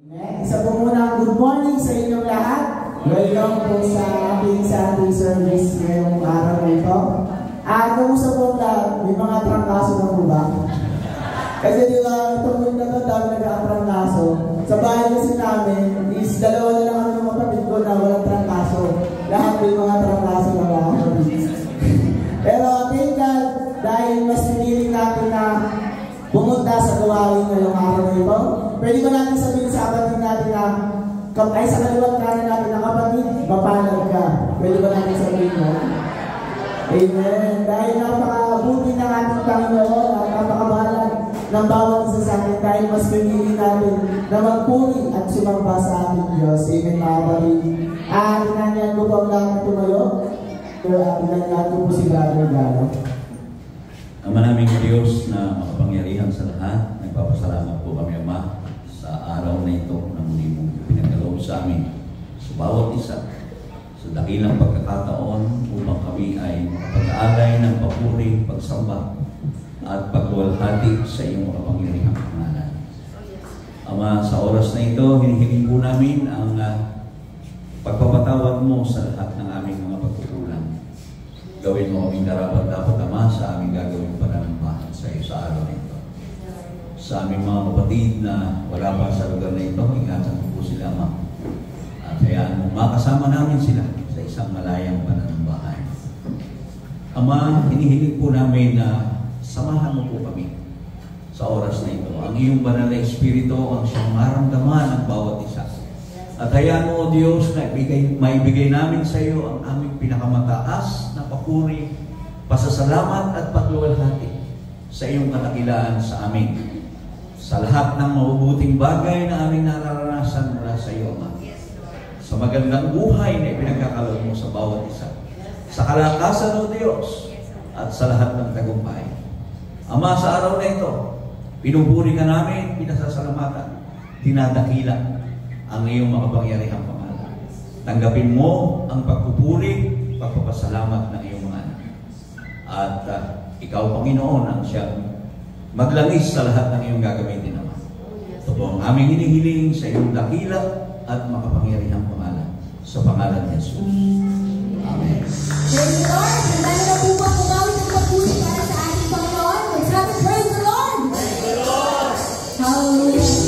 Isa po muna, good morning sa inyong lahat. Welcome po sa ating Sunday service ngayong araw na ito. Kamusta po lahat? May mga trangkaso na po ba? Kasi di ba, itong week na ito, dami nag-atrangkaso. Sa bahay kasi namin, is dalawa na lang kami ng kapatid ko na walang trangkaso. Lahat may mga trangkaso na mga kapatid. Pero thank God, dahil mas pinili natin na pumunta sa gawain ngayong araw na ito. Pwede ba natin sabihin sa kapatid natin na ay sa kaliwat kanan natin na kapatid, mapalag ka. Pwede ba natin sabihin mo? Amen. Dahil napakabuti ng ating Panginoon at napakabalag ng bawat isa sa atin dahil mas pinili natin na magpuri at sumamba sa ating Diyos. Amen, mga kapatid. Tinanyan ko po ang lahat na tumayo. Tinanyan ko po si Brother Galo. Ama naming Diyos na makapangyarihan sa lahat, nagpapasalamat po kami, Ama, sa araw na ito na muli mong pinagkaloob sa amin, sa bawat isa, sa dakilang pagkakataon upang kami ay makapag-alay ng papuri, pagsamba, at pagluwalhati sa iyong makapangyarihang pangalan. Ama, sa oras na ito, hinihiling po namin ang pagpapatawad mo sa lahat ng aming mga pagkukulang. Gawin mo aming karapat-dapat, Ama, sa aming gagawin pananampahan sa iyo sa araw na ito. Sa aming mga kapatid na wala pa sa lugar na ito, ingatan mo po sila, Ama. At hayaan mo, makasama namin sila sa isang malayang pananambahan. Ama, hinihiling po namin na samahan mo po kami sa oras na ito. Ang iyong banal na Espiritu ang siyang maramdaman ng bawat isa. At hayaan mo, O Diyos, na maibigay namin sa iyo ang aming pinakamataas na papuri, pasasalamat at pagluwalhati sa iyong kadakilaan sa amin. Sa lahat ng mabubuting bagay na aming nararanasan mula sa iyo, Ama. Sa magandang buhay na ipinagkakaloob mo sa bawat isa. Sa kalakasan, O Diyos, at sa lahat ng tagumpay. Ama, sa araw na ito, pinupuri ka namin, pinasasalamatan, dinadakila ang iyong makapangyarihang pangalan. Tanggapin mo ang pagpupuri, pagpapasalamat ng iyong mga anak. At ikaw, Panginoon, ang siyang maglangis sa lahat ng iyong gagamitin, Ama. Ito po ang aming hinihiling sa iyong dakila at makapangyarihang pangalan. Sa pangalan ni Jesus. Amen. Praise the Lord! Nandang na po ba kumawin ng pagpuri para sa ating Panginoon? Let's have a praise the Lord! Praise the Lord! Hallelujah!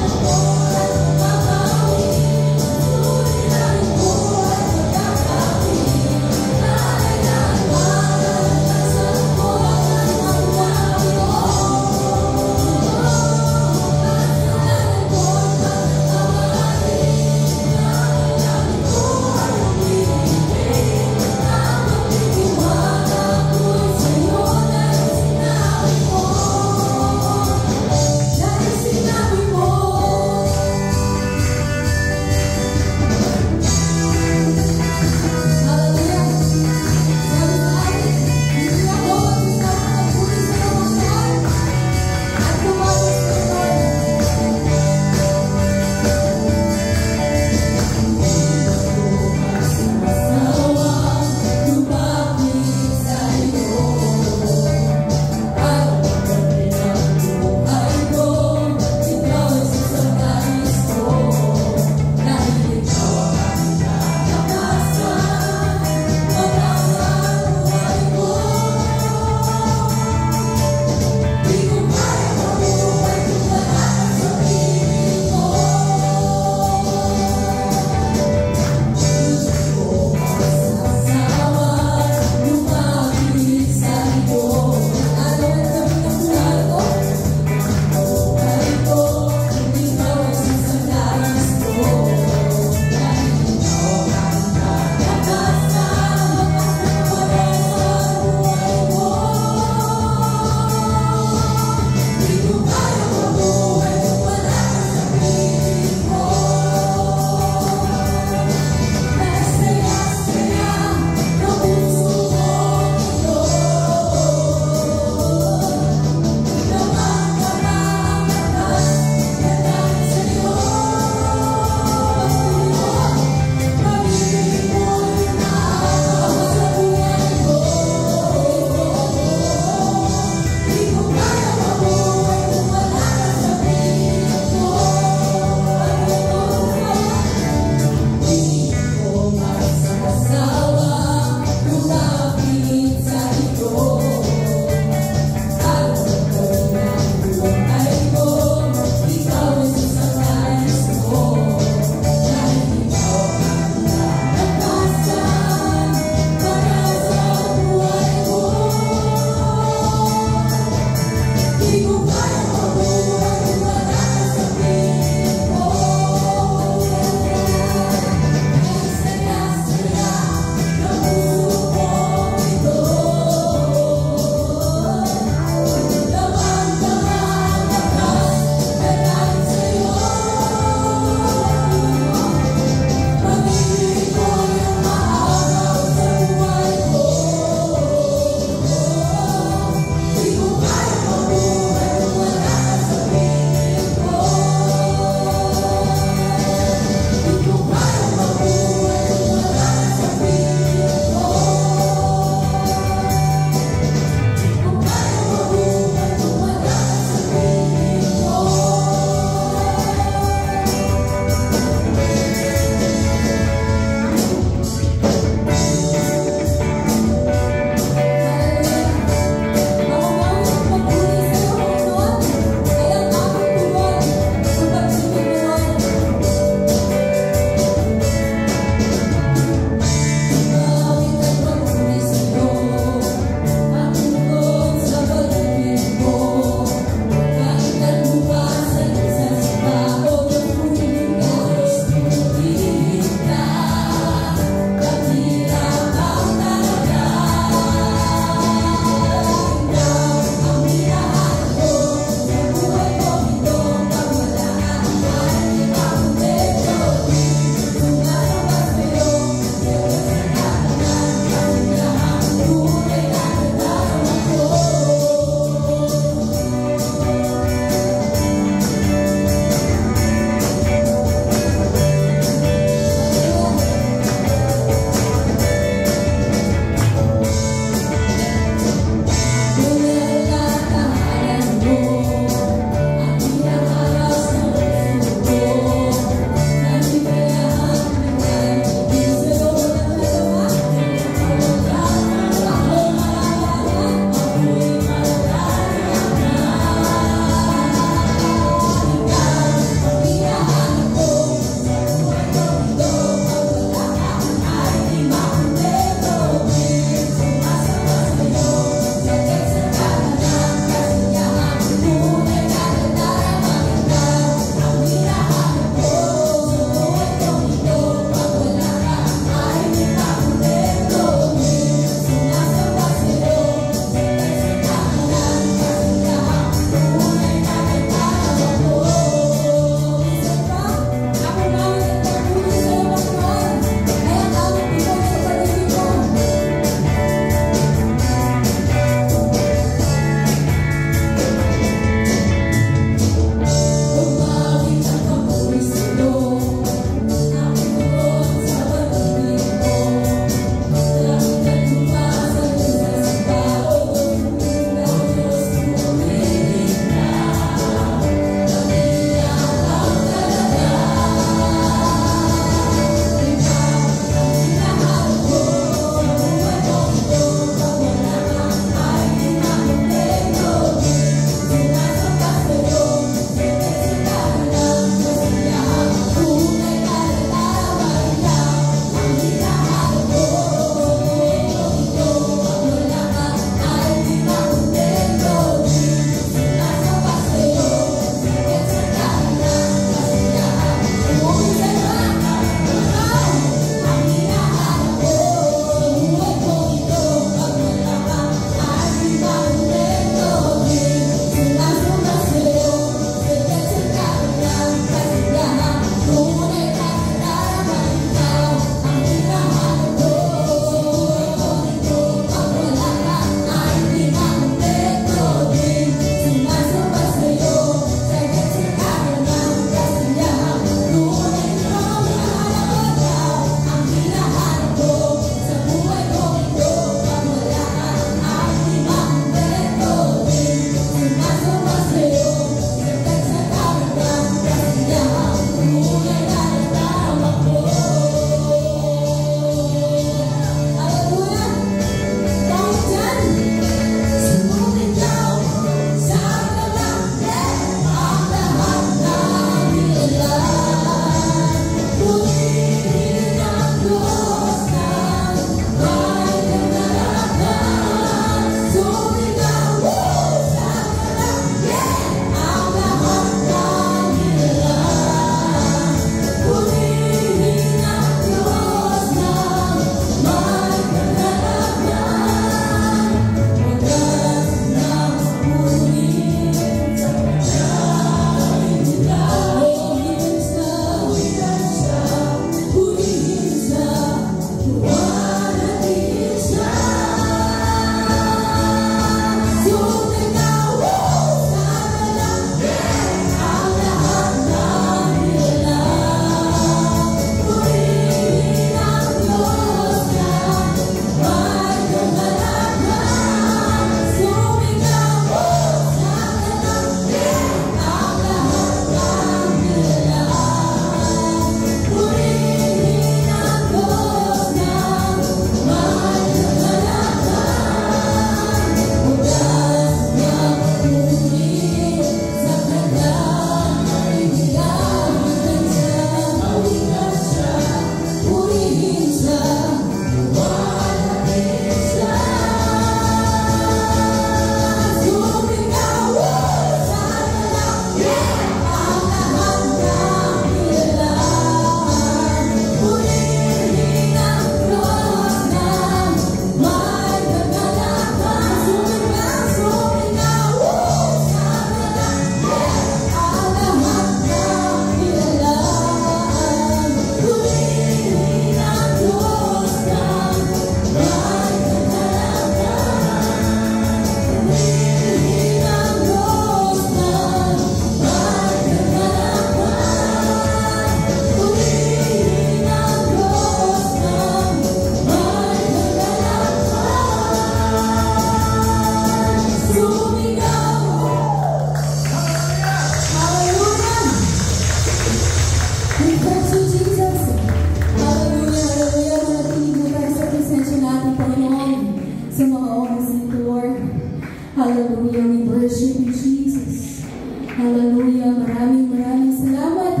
Hallelujah. We worship you, Jesus. Hallelujah. Maraming salamat,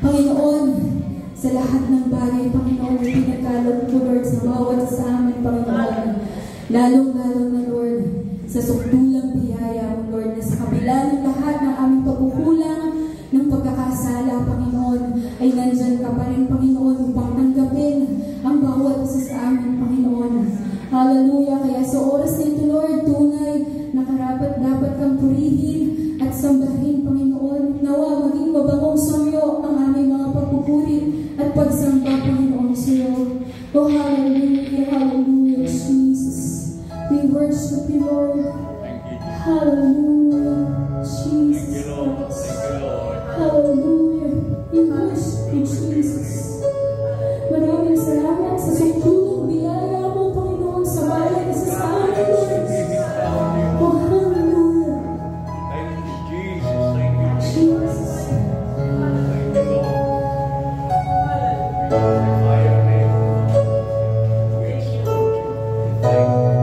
Panginoon, sa lahat ng bagay, Panginoon, na pinagkaloob mo, Lord, sa bawat sa amin, Panginoon. Lalong-lalo na, Lord, sa sukdulang biyaya mo, Lord, na sa kabila ng lahat ng aming pagkukulang, ng pagkakasala, Panginoon, ay nandyan ka pa rin, Panginoon, upang tanggapin ang bawat isa sa amin, Panginoon. Hallelujah. Kaya sa oras nito, Lord, tunay na karapat-dapat kang purihin at sambahin, Panginoon. Nawa maging mabangong sa'yo ang aming mga pagpupuri at pagsamba, Panginoon, sa'yo. Oh, hallelujah, hallelujah, Jesus. We worship you, Lord. Hallelujah, Jesus. Hallelujah. We worship you, Jesus. Maraming salamat sa sukdulong biyaya mo, Panginoon, sa bawat isa sa amin, Lord. Oh, hallelujah. Thank you, Jesus. Thank you, Jesus. Thank you, Lord. We glorify your name. We exalt you. We thank you.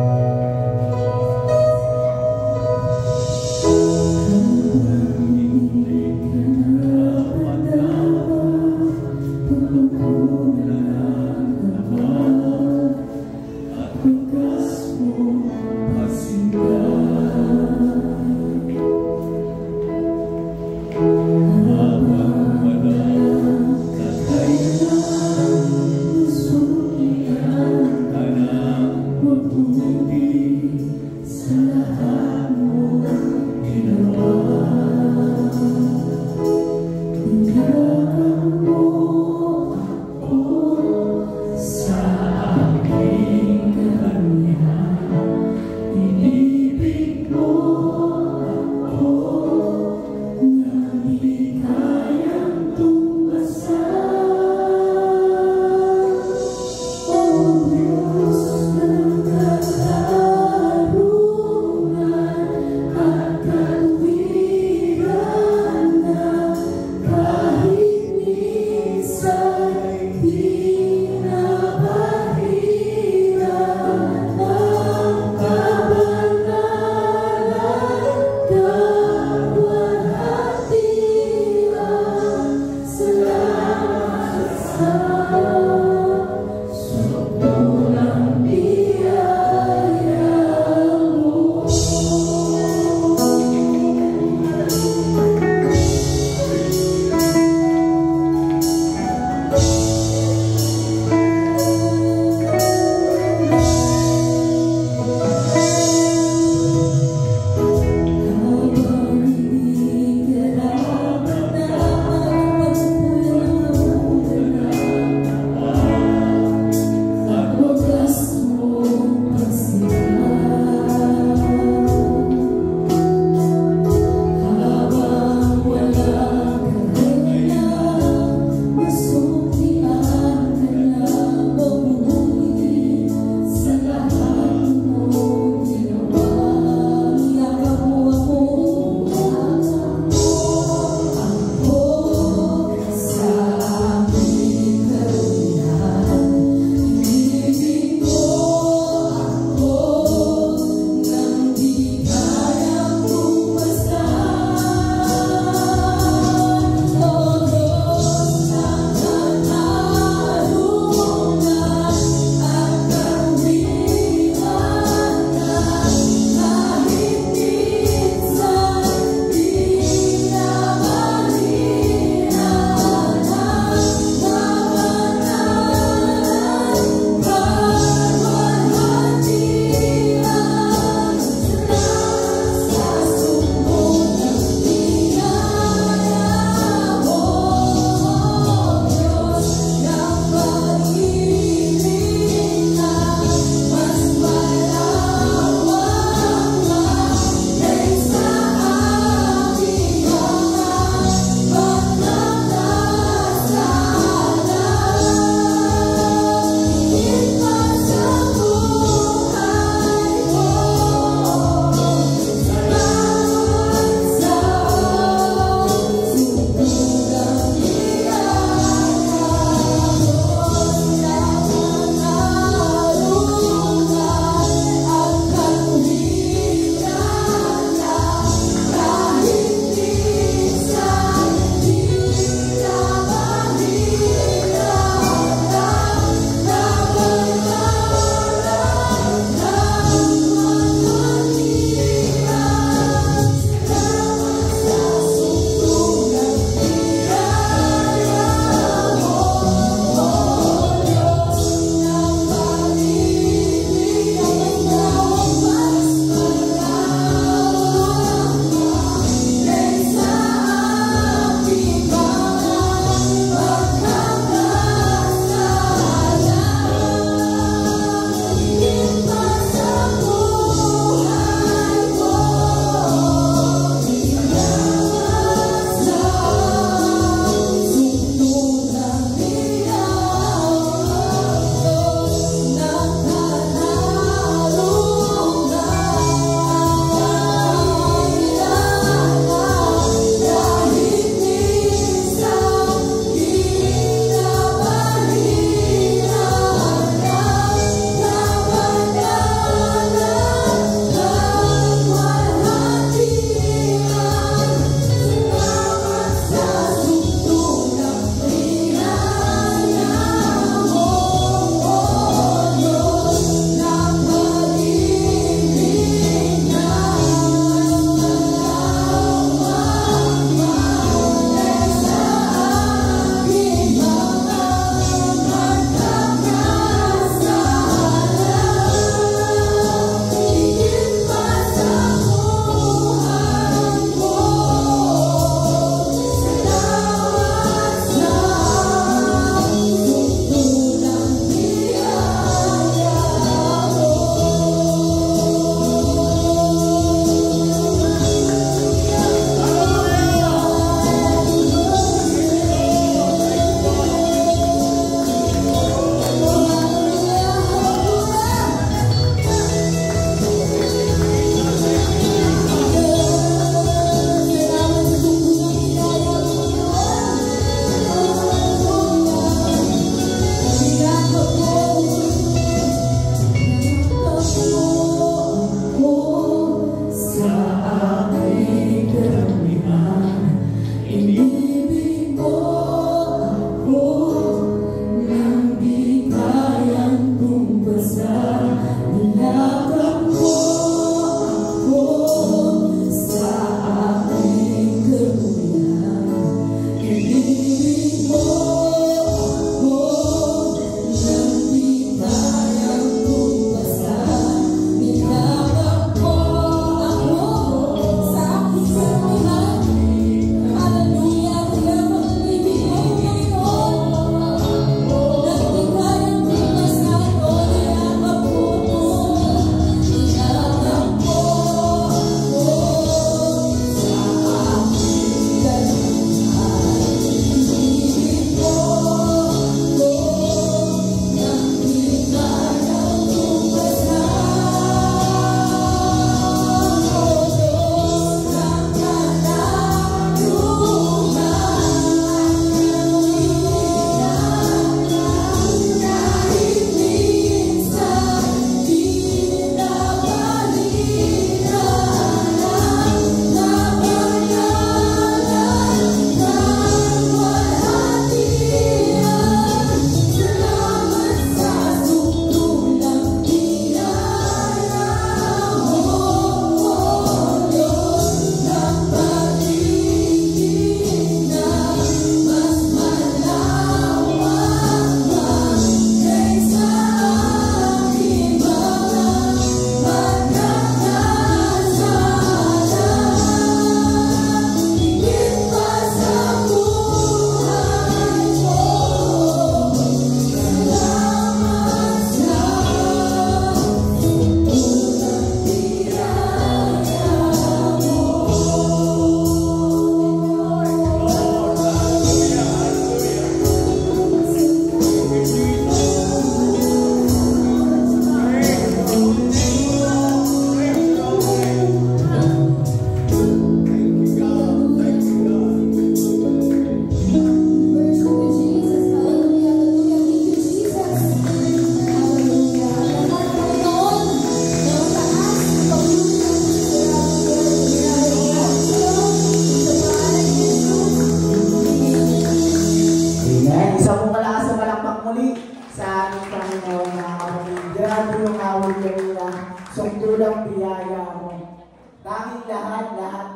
lahat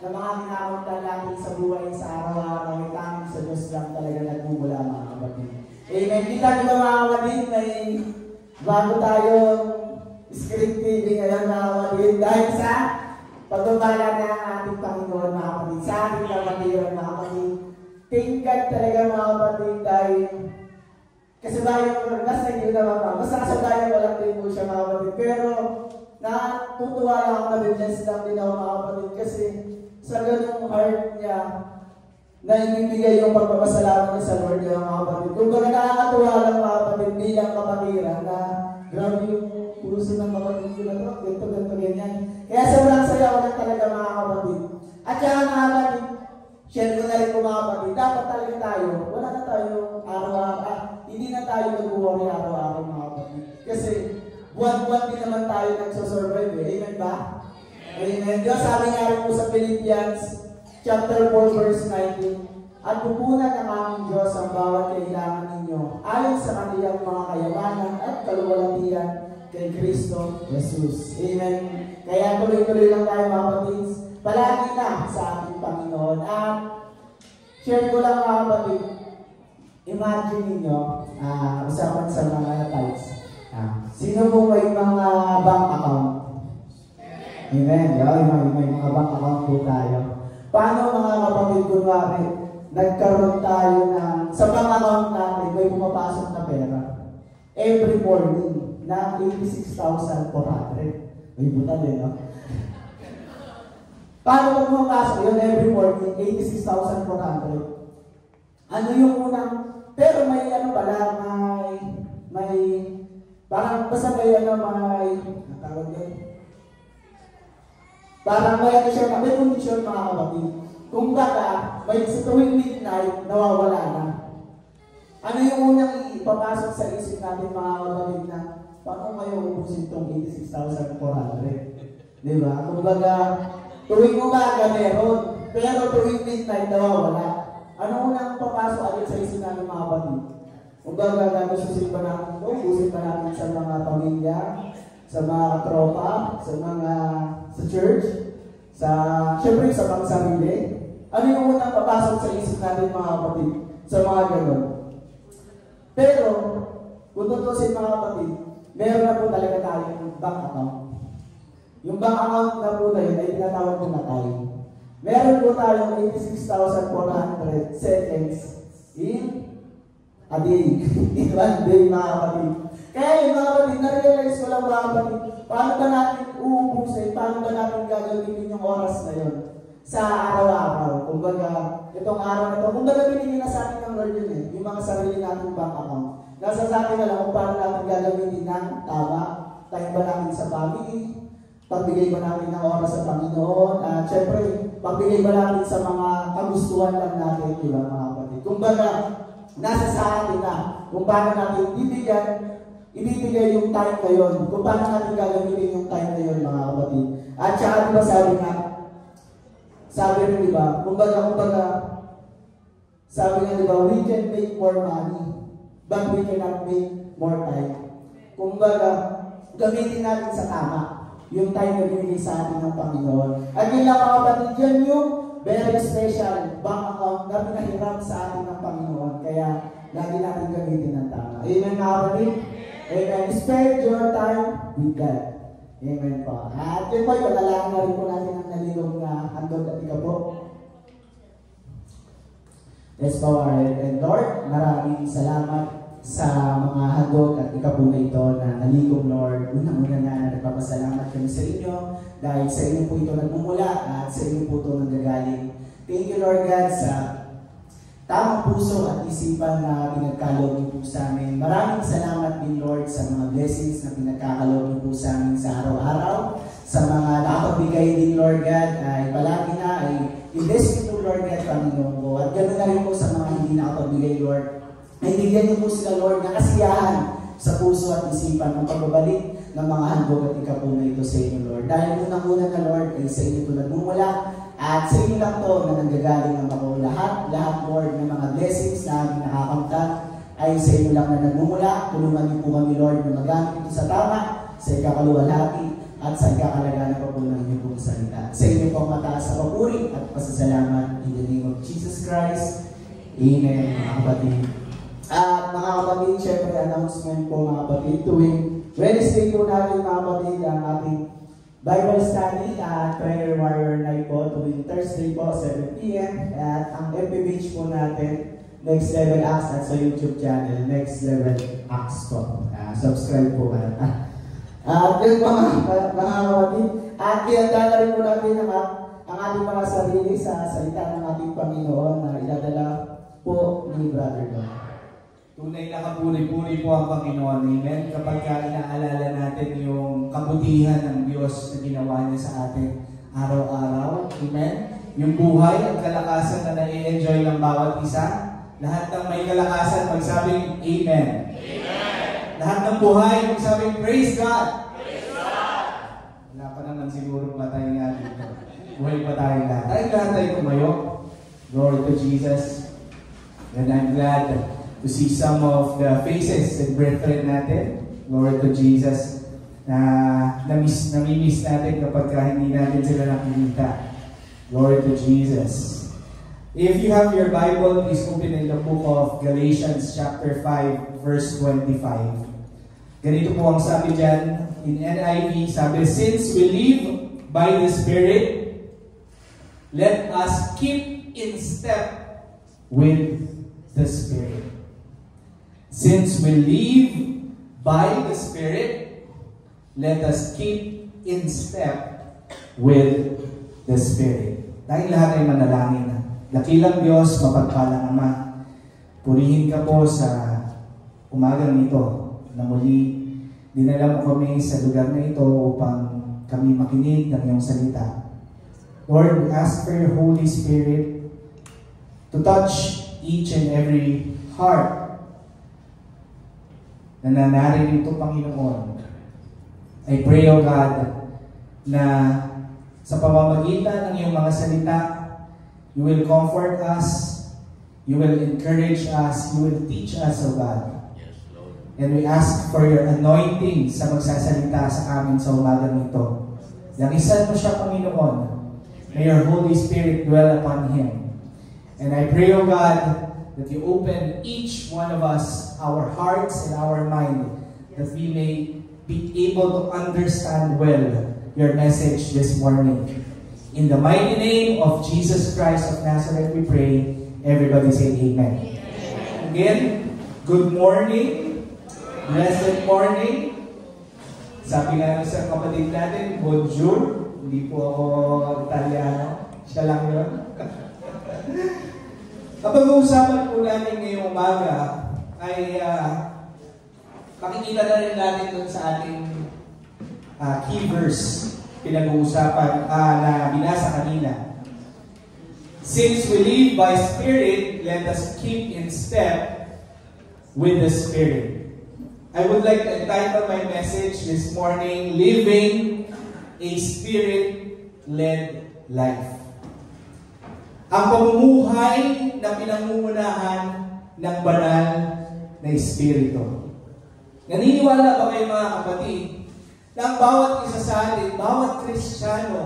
ng mga kinakamtan natin sa buhay sa araw-araw ay tanging sa Diyos lang talaga nagmumula mga kapatid. Amen. Kita niyo ba mga kapatid, may bago tayo script TV ngayon mga kapatid dahil sa pagbabala na ang ating Panginoon mga kapatid, sa ating kapatiran mga kapatid. Thank God talaga mga kapatid dahil kasabayan ko, nasa inyo naman pa, basta kasabayan ko lang din po siya mga kapatid. Pero natutuwa lang ako, nabibless lang din ako mga kapatid kasi sa ganung heart niya na ibibigay yung pagpapasalamat niya sa Lord niya mga kapatid. Kung baga nakakatuwa lang mga kapatid bilang kapatiran na grabe yung puso ng kapatid ko na to, ganito, ganyan. Kaya sobrang saya ko lang talaga mga kapatid. At saka mga kapatid, share ko na rin po mga kapatid, dapat talaga tayo, wala na tayo araw-araw, hindi na tayo nag-worry araw-araw mga kapatid. Kasi buwan-buwan din naman tayo nagsosurvive eh. Amen ba? Amen. Diyos, sabi nga rin po sa Philippians chapter 4 verse 19, at pupunan ng aming Diyos ang bawat kailangan ninyo ayon sa kaniyang mga kayamanan at kaluwalhatian kay Kristo Jesus. Amen. Kaya tuloy-tuloy lang tayo mga kapatid. Palagi na sa ating Panginoon. Share ko lang mga kapatid. Imagine ninyo, usapan sa mga tithes. Sino po may mga bank account? Amen. May mga bank account po tayo. Paano mga kapatid, kunwari, nagkaroon tayo ng, sa bank account natin, may pumapasok na pera. Every morning, na 86,400. May buta din, no? Paano pag pumapasok yun every morning, 86,400? Ano yung unang, pero may ano pala, may, parang basta may ano, natawag yun. Parang may ano siya, may kondisyon mga kapatid. Kung baka, may sa tuwing midnight, nawawala na. Ano yung unang ipapasok sa isip natin mga kapatid na, paano kayo ubusin itong 86,400? Diba? Kung baka, tuwing umaga meron, pero tuwing midnight nawawala. Ano unang papasok agad sa isip natin mga kapatid? Kung baka gagasusin pa natin ito, ubusin pa natin sa mga pamilya, sa mga katropa, sa mga sa church, syempre sa pangsarili. Ano yung unang papasok sa isip natin mga kapatid? Sa mga gano'n. Pero, kung tutusin mga kapatid, meron na po talaga tayong bank account. Yung bank account na po na yun ay tinatawag po na tayo. Meron po tayong 86,400 seconds in a day. In one day mga kapatid. Kaya yung mga kapatid, na-realize ko lang mga kapatid, paano ba natin uubusin, paano ba natin gagawin yung oras na yun sa araw-araw. Kumbaga, itong araw na ito, kumbaga pinili na sa atin ng Lord yun eh, yung mga sarili natin bank account. Nasa sa atin na lang kung paano natin gagawin din ng tama, time ba natin sa family, pagbigay ba natin ng oras sa Panginoon, at syempre, pagbigay ba natin sa mga kagustuhan lang natin, di ba mga kapatid. Kumbaga, nasa sa atin na kung paano natin ibibigay yung time na yun, kung paano natin gagawin yung time na yun mga kapatid. At saka diba sabi rin diba, kumbaga, sabi nga diba, we can make more money, but we cannot make more time. Kumbaga, gamitin natin sa tama yung time na binigay sa atin ng Panginoon. At yun lang mga kapatid, yan yung very special bank account na pinahiram sa atin ng Panginoon. Kaya, lagi natin gamitin ng tama. Amen mga kapatid? Amen. Spend your time with God. Amen po. At yun po, palalangin na rin po natin ang nalilong na handog at ika po. Let's bow our head. And Lord, maraming salamat sa mga handog at ika po na ito na naligong Lord. Unang-una na nagpapasalamat kami sa inyo dahil sa inyo po ito nagmumula at sa inyo po ito nanggagaling. Thank you Lord God sa tamang puso at isipan na pinagkaloob niyo po sa amin. Maraming salamat din Lord sa mga blessings na pinagkakaloob niyo po sa amin sa araw-araw. Sa mga nakapagbigay din Lord God ay palagi na ay i-bless niyo po Lord God Panginoon ko. At ganoon na rin po sa mga hindi nakapagbigay Lord. Ay bigyan niyo po sila Lord na kasiyahan sa puso at isipan ng pagbabalik ng mga handog at ikapo na ito sa inyo Lord. Dahil unang-una na Lord ay sa inyo ito nagmumula. At sa inyo lang to na nanggagaling ang ako lahat Lord ng mga blessings na aming nakakamtan ay sa inyo lang na nagmumula. Tulungan niyo po kami Lord na magamit ito sa tama, sa ikakaluwalhati at sa ikakalaganan pa po ng inyong pong salita. Sa inyo pong mataas na papuri at pasasalamat in the name of Jesus Christ. Amen, mga kapatid. At mga kapatid, syempre announcement po mga kapatid, tuwing Wednesday po natin mga kapatid ang ating Bible study at Prayer Warrior Night po tuwing Thursday po 7 p.m. At ang FB page po natin, Next Level Acts, at sa YouTube channel, Next Level Acts po. Subscribe po kayo. At yun mga kapatid, at ihanda na rin po natin ang ating mga sarili sa salita ng ating Panginoon na iladala po ni Brother Don. Tunay na kapuri-puri po ang Panginoon. Amen. Kapag inaalala natin yung kabutihan ng Diyos na ginawa niya sa atin araw-araw. Amen. Yung buhay at kalakasan na na-enjoy ng bawat isa. Lahat ng may kalakasan, magsabing Amen. Amen. Lahat ng buhay, magsabing Praise God. Praise God. Wala pa naman siguro patay nga dito. Buhay pa tayo lahat. Tayong lahat tayo tumayo. Glory to Jesus. And I'm glad to see some of the faces and brethren natin. Glory to Jesus. Nami-miss natin kapag hindi natin sila nakikita. Glory to Jesus. If you have your Bible, please open in the book of Galatians chapter 5, verse 25. Ganito po ang sabi dyan in NIV. Sabi, since we live by the Spirit, let us keep in step with the Spirit. Since we live by the Spirit, let us keep in step with the Spirit. Dahil lahat ay manalangin. Dakilang Diyos, mapagpalang Ama, purihin ka po sa umagang ito na muli dinala mo kami sa lugar na ito upang kami makinig ng iyong salita. Lord, we ask for your Holy Spirit to touch each and every heart na nanarito, Panginoon. I pray, O God, na sa pamamagitan ng iyong mga salita, you will comfort us, you will encourage us, you will teach us, O God. Yes, Lord. And we ask for your anointing sa magsasalita sa amin sa umagang ito. Lakisan mo siya, Panginoon. May your Holy Spirit dwell upon him. And I pray, O God, that you open each one of us, our hearts and our mind, that we may be able to understand well your message this morning. In the mighty name of Jesus Christ of Nazareth, we pray. Everybody say Amen. Amen. Again, good morning. Blessed morning. Sabi nga sa kapatid natin, bonjour. Hindi po ako Italiano. Siya lang yun. Kapag uusapan po natin ngayong umaga, ay makikita na rin natin dun sa ating key verse pinag-uusapan na binasa kanina. Since we live by Spirit, let us keep in step with the Spirit. I would like to entitle my message this morning, Living a Spirit-Led Life. Ang pamumuhay na pinangungunahan ng banal na Espiritu. Naniniwala ba kayo mga kapatid na ang bawat isa sa atin, bawat Kristiyano,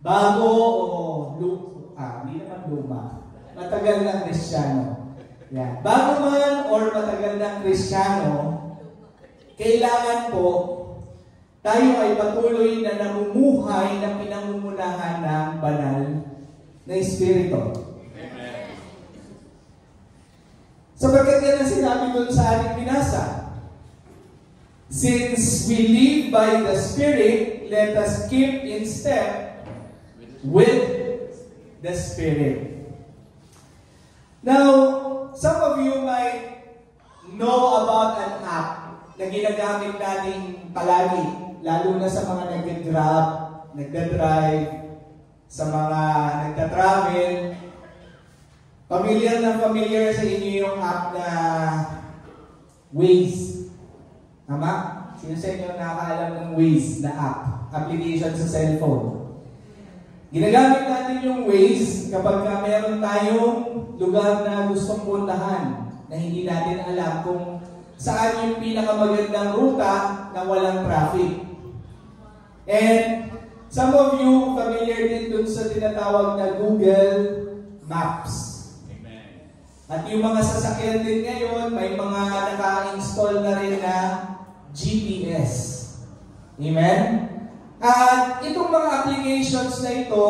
bago o hindi naman luma, matagal na Kristiyano. Yan. Bago man or matagal na Kristiyano, kailangan po tayo ay patuloy na namumuhay na pinangungunahan ng banal na Espiritu. Amen. Sapagkat yan ang sinabi doon sa ating binasa. Since we live by the Spirit, let us keep in step with the Spirit. Now, some of you might know about an app na ginagamit natin palagi, lalo na sa mga nag-grab, nagda-drive, sa mga nagta-travel. Familiar na familiar sa inyo yung app na Waze. Tama? Sino sa inyo nakakaalam ng Waze na app? Application sa cellphone. Ginagamit natin yung Waze kapag meron tayong lugar na gustong puntahan na hindi natin alam kung saan yung pinakamagandang ruta na walang traffic. And some of you familiar din dun sa tinatawag na Google Maps. At yung mga sasakyan din ngayon, may mga naka-install na rin na GPS. Amen? At itong mga applications na ito,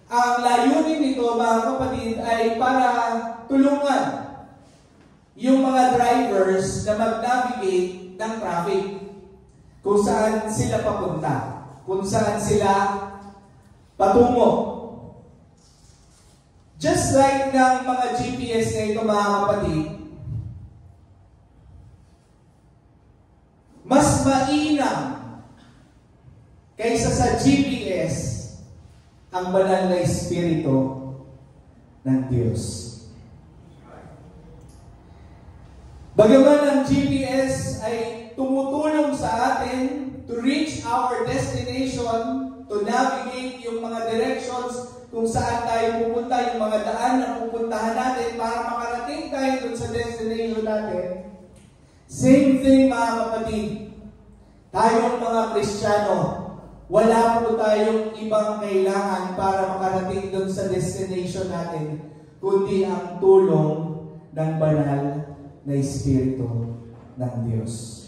ang layunin nito, mga kapatid, ay para tulungan yung mga drivers na mag-navigate ng traffic. Kung saan sila papunta. Kung saan sila patungo. Just like ng mga GPS na ito, mga kapatid, mas mainam kaysa sa GPS ang banal na Espiritu ng Diyos. Bagaman ang GPS ay tumutulong sa atin to reach our destination, to navigate yung mga directions kung saan tayo pupunta, yung mga daan na pupuntahan natin para makarating tayo dun sa destination natin. Same thing, mga kapatid. Tayong mga Kristiyano, wala po tayong ibang kailangan para makarating dun sa destination natin, kundi ang tulong ng banal na Espiritu ng Diyos.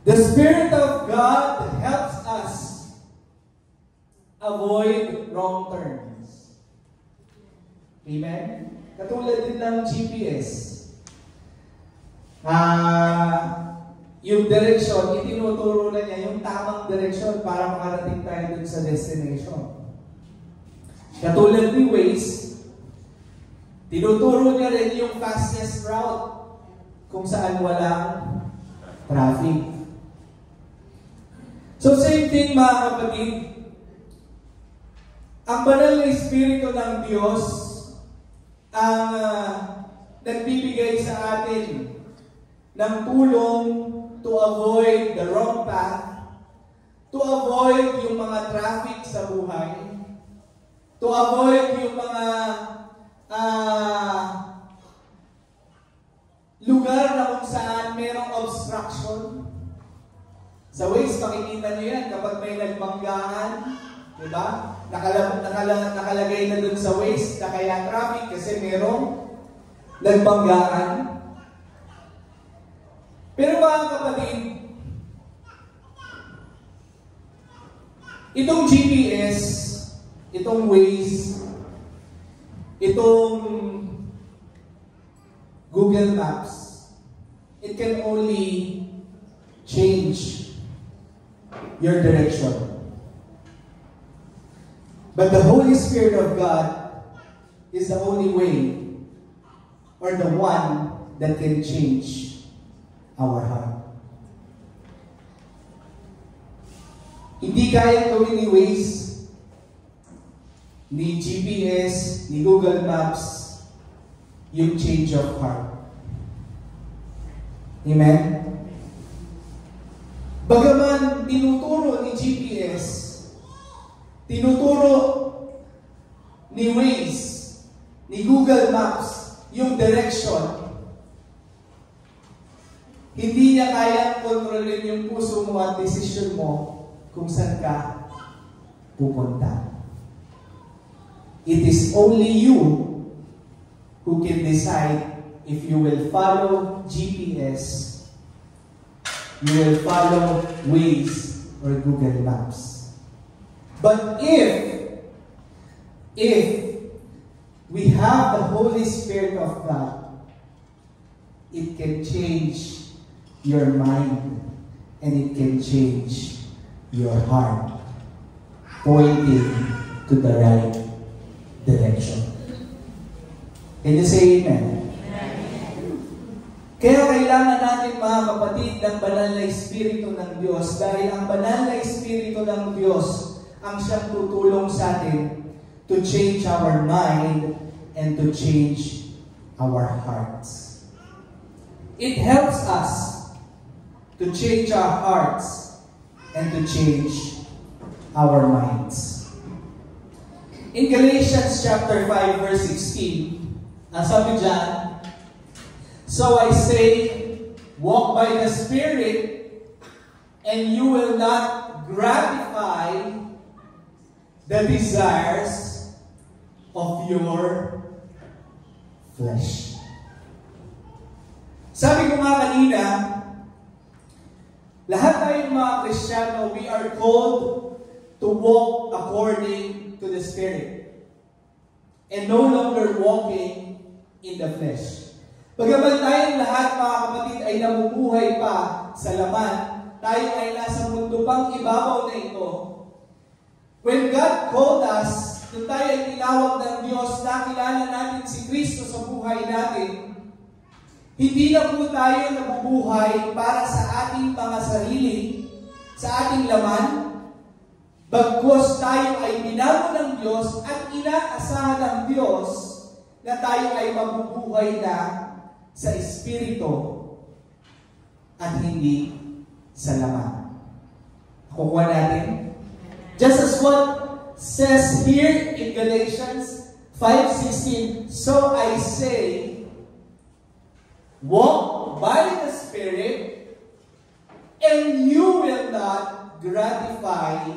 The Spirit of God helps us avoid wrong turns. Amen? Katulad din ng GPS. Yung direction, itinuturo na niya yung tamang direction para makarating tayo dun sa destination. Katulad ni Waze, tinuturo niya rin yung fastest route kung saan walang traffic. So same thing, mga kapatid, ang banal na Espiritu ng Diyos ang nagbibigay sa atin ng tulong to avoid the wrong path, to avoid yung mga traffic sa buhay, to avoid yung mga lugar na kung saan merong obstruction. Sa Waze, makikita nyo yan kapag may nagbanggaan, diba? Nakalagay na dun sa Waze na kaya traffic kasi merong nagbanggaan. Pero mga kapatid, itong GPS, itong Waze, itong Google Maps, it can only change your direction. But the Holy Spirit of God is the only way or the one that can change our heart. Hindi kaya gawin ni Waze, ni GPS, ni Google Maps, yung change of heart. Amen? Bagaman tinuturo ni GPS, tinuturo ni Waze, ni Google Maps, yung direction, hindi niya kaya kontrolin yung puso mo at desisyon mo kung saan ka pupunta. It is only you who can decide if you will follow GPS, you will follow Waze or Google Maps. But if we have the Holy Spirit of God, it can change your mind and it can change your heart, pointing to the right direction. Can you say amen? Kaya kailangan natin, mga kapatid, ng banal na Espiritu ng Diyos dahil ang banal na Espiritu ng Diyos ang siyang tutulong sa atin to change our mind and to change our hearts. It helps us to change our hearts and to change our minds. In Galatians chapter 5 verse 16, ang sabi dyan, so I say, walk by the Spirit, and you will not gratify the desires of your flesh. Sabi ko nga kanina, lahat tayong mga Kristiyano, we are called to walk according to the Spirit and no longer walking in the flesh. Bagaman tayong lahat, mga kapatid, ay namumuhay pa sa laman, tayo ay nasa mundo pang ibabaw na ito. When God called us, nung tayo ay tinawag ng Diyos, nakilala natin si Kristo sa buhay natin, hindi na po tayo nabubuhay para sa ating mga sarili, sa ating laman, bagkus tayo ay binago ng Diyos at inaasahan ng Diyos na tayo ay mabubuhay na sa Espiritu at hindi sa laman. Kukuha natin. Just as what says here in Galatians 5:16, so I say, walk by the Spirit, and you will not gratify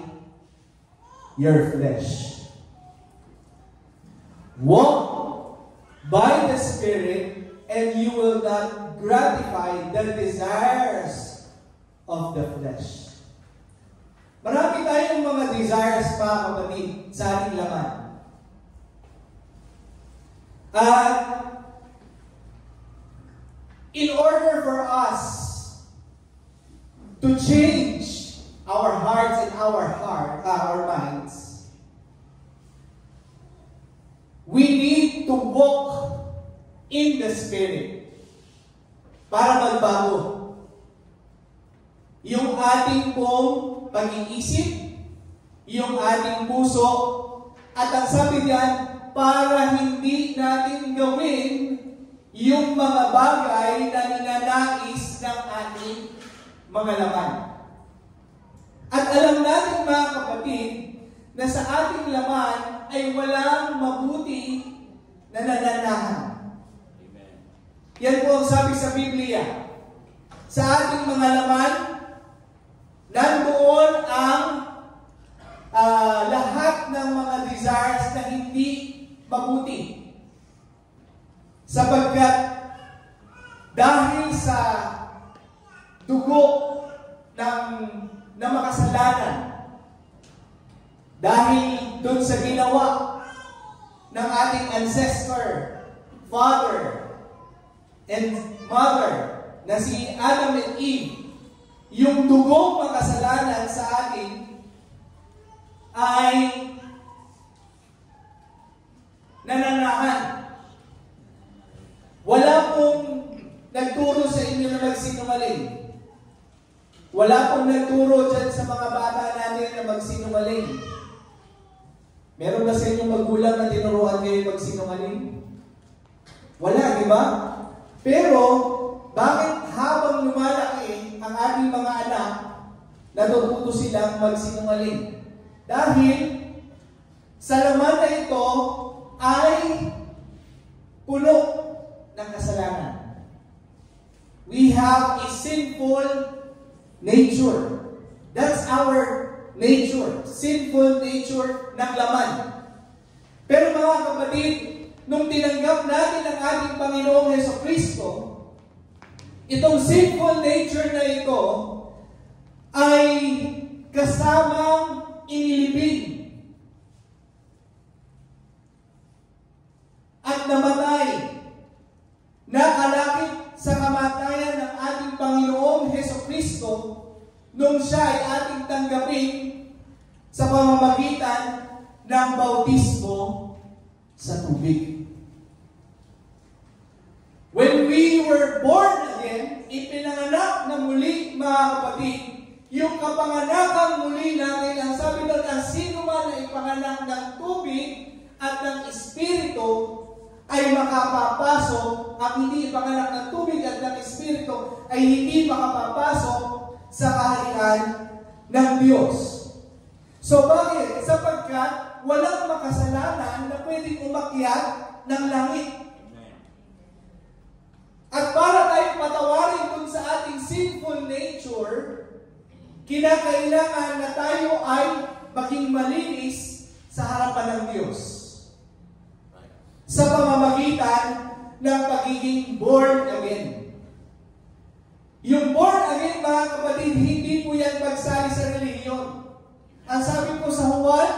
your flesh. Walk by the Spirit, and you will not gratify the desires of the flesh. Marami tayong mga desires, mga kapatid, sa ating laman. In order for us to change our hearts and our minds, we need to walk in the Spirit para magbago yung ating pong pag-iisip, yung ating puso, at ang sabi diyan, para hindi natin gawin yung mga bagay na ninanais ng ating mga laman. At alam natin, mga kapatid, na sa ating laman ay walang mabuti na nananahan. Amen. Yan po ang sabi sa Biblia. Sa ating mga laman, nandoon ang lahat ng mga desires na hindi mabuti. Sapagkat dahil sa dugo ng makasalanan, dahil dun sa ginawa ng ating ancestor, father, and mother, na si Adam and Eve, yung dugong makasalanan sa atin ay nananahan. Wala pong nagturo sa inyo na magsinungaling. Wala pong nagturo dyan sa mga bata natin na magsinungaling. Meron ba sa inyong magulang na tinuruan kayo magsinungaling? Wala, di ba? Pero, bakit habang lumalaki ang ating mga anak, natututo silang magsinungaling? Dahil, sa laman na ito ay puno ng kasalanan. We have a sinful nature. That's our nature. Sinful nature ng laman. Pero mga kapatid, nung tinanggap natin ang ating Panginoong Jesucristo, itong sinful nature na ito ay kasamang inilibing at namatay, nakalakip sa kamatayan ng ating Panginoong Jesucristo nung siya ay ating tanggapin sa pamamagitan ng bautismo sa tubig. When we were born again, ipinanganak na muli, mga kapatid, yung kapanganakang muli natin, ang sabi doon, ang sino man na ipanganak ng tubig at ng Espiritu ay makapapasok, ang hindi ipanganak ng tubig at ng Espiritu ay hindi makapapasok sa kaharian ng Diyos. So bakit? Sapagkat walang makasalanan na pwedeng umakyat ng langit. At para tayong patawarin dun sa ating sinful nature, kinakailangan na tayo ay maging malinis sa harapan ng Diyos. Sa pamamagitan ng pagiging born again. Yung born again, mga kapatid, hindi po yan pagsali sa relihiyon. Ang sabi po sa Juan,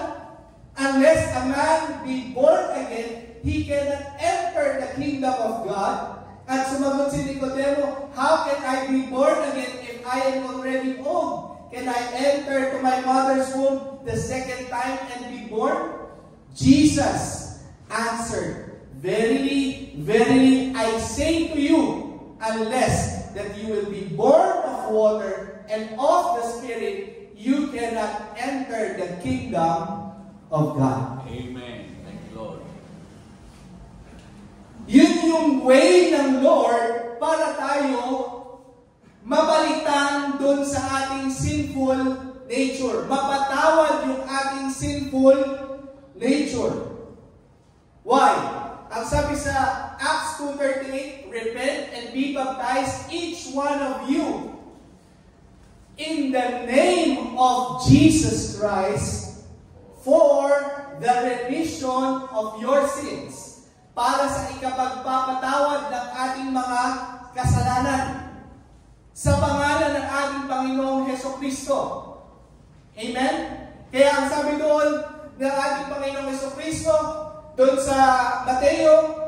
unless a man be born again, he cannot enter the kingdom of God. At sumagot si Nicodemo, how can I be born again if I am already old? Can I enter to my mother's womb the second time and be born? Jesus answered, verily, verily, I say to you, unless that you will be born of water and of the Spirit, you cannot enter the kingdom of God. Amen. Thank you, Lord. Yun yung way ng Lord para tayo mabalitan dun sa ating sinful nature. Mapatawad yung ating sinful nature. Why? Ang sabi sa Acts 2:38, repent and be baptized each one of you in the name of Jesus Christ for the remission of your sins, para sa ikapagpapatawad ng ating mga kasalanan sa pangalan ng ating Panginoong Hesukristo. Amen? Kaya ang sabi doon ng ating Panginoong Hesukristo, doon sa Mateo,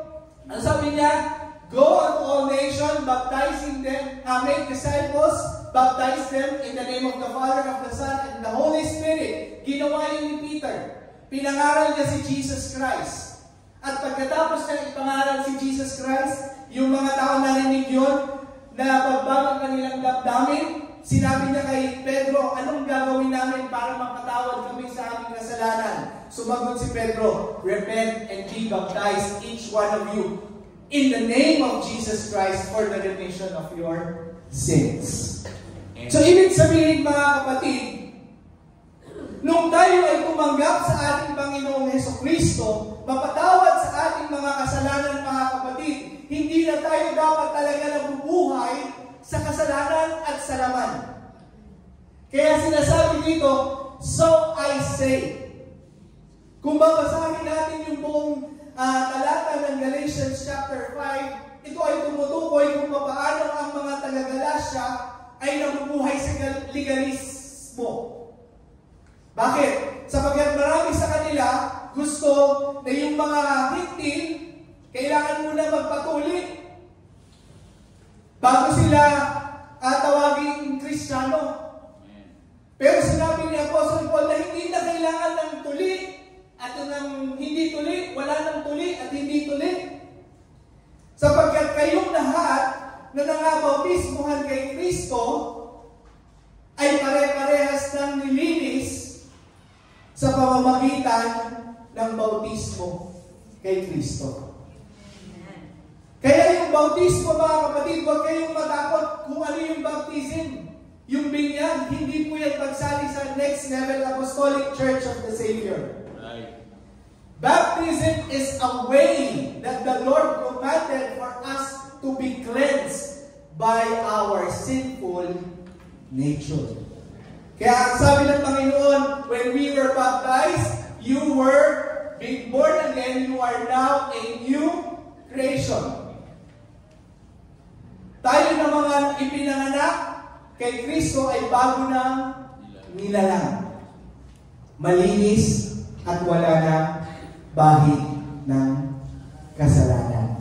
ang sabi niya, go on all nations, baptizing them, make disciples, baptize them in the name of the Father, of the Son, and the Holy Spirit. Ginawa yun ni Peter. Pinangaral niya si Jesus Christ. At pagkatapos niya ipangaral si Jesus Christ, yung mga tao narinig yun, na pagbago ang kanilang damdamin, sinabi niya kay Pedro, anong gagawin namin para mapatawad kami sa aming kasalanan? Sumagot si Pedro, repent and be baptized, each one of you, in the name of Jesus Christ for the remission of your sins. So, ibig sabihin, mga kapatid, nung tayo ay tumanggap sa ating Panginoong Hesukristo, mapatawad sa ating mga kasalanan, mga kapatid, hindi na tayo dapat talaga nabubuhay sa kasalanan at sa laman. Kaya sinasabi dito, so I say. Kung babasahin natin yung buong talata ng Galatians chapter 5, ito ay tumutukoy kung paano ang mga taga-Galacia ay nabubuhay sa legalismo. Bakit? Sapagkat marami sa kanila gusto na yung mga hintil kailangan muna magpatuli bago sila tawaging Kristiyano. Pero sinabi ni Apostle Paul na hindi na kailangan ng tuli at ng hindi tuli, wala ng tuli at hindi tuli. Sapagkat kayong lahat na nangabautismuhan kay Kristo ay pare-parehas ng nilinis sa pamamagitan ng bautismo kay Kristo. Kaya yung bautismo, mga kapatid, huwag kayong matakot kung ano yung baptism. Yung binyag, hindi po yan pagsali sa Next Level Apostolic Church of the Savior. Right. Baptism is a way that the Lord commanded for us to be cleansed by our sinful nature. Kaya ang sabi ng Panginoon, when we were baptized, you were being born again, you are now a new creation. Tayo na mga ipinanganak kay Kristo ay bago ng nilalang. Malinis at wala na bahid ng kasalanan.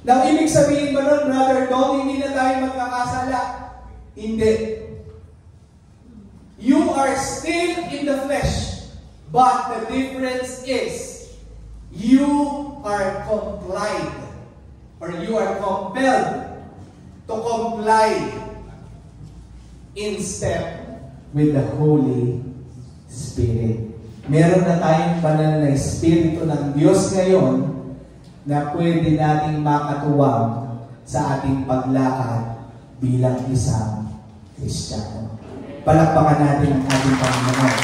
Now, ibig sabihin ba nun, Brother Dong, hindi na tayo magkakasala? Hindi. You are still in the flesh, but the difference is you are complied or you are compelled to comply in step with the Holy Spirit. Meron na tayong banal na Espiritu ng Diyos ngayon na pwede nating makatuwang sa ating paglakad bilang isang Kristiyano. Palakpakan natin ang ating Panginoon.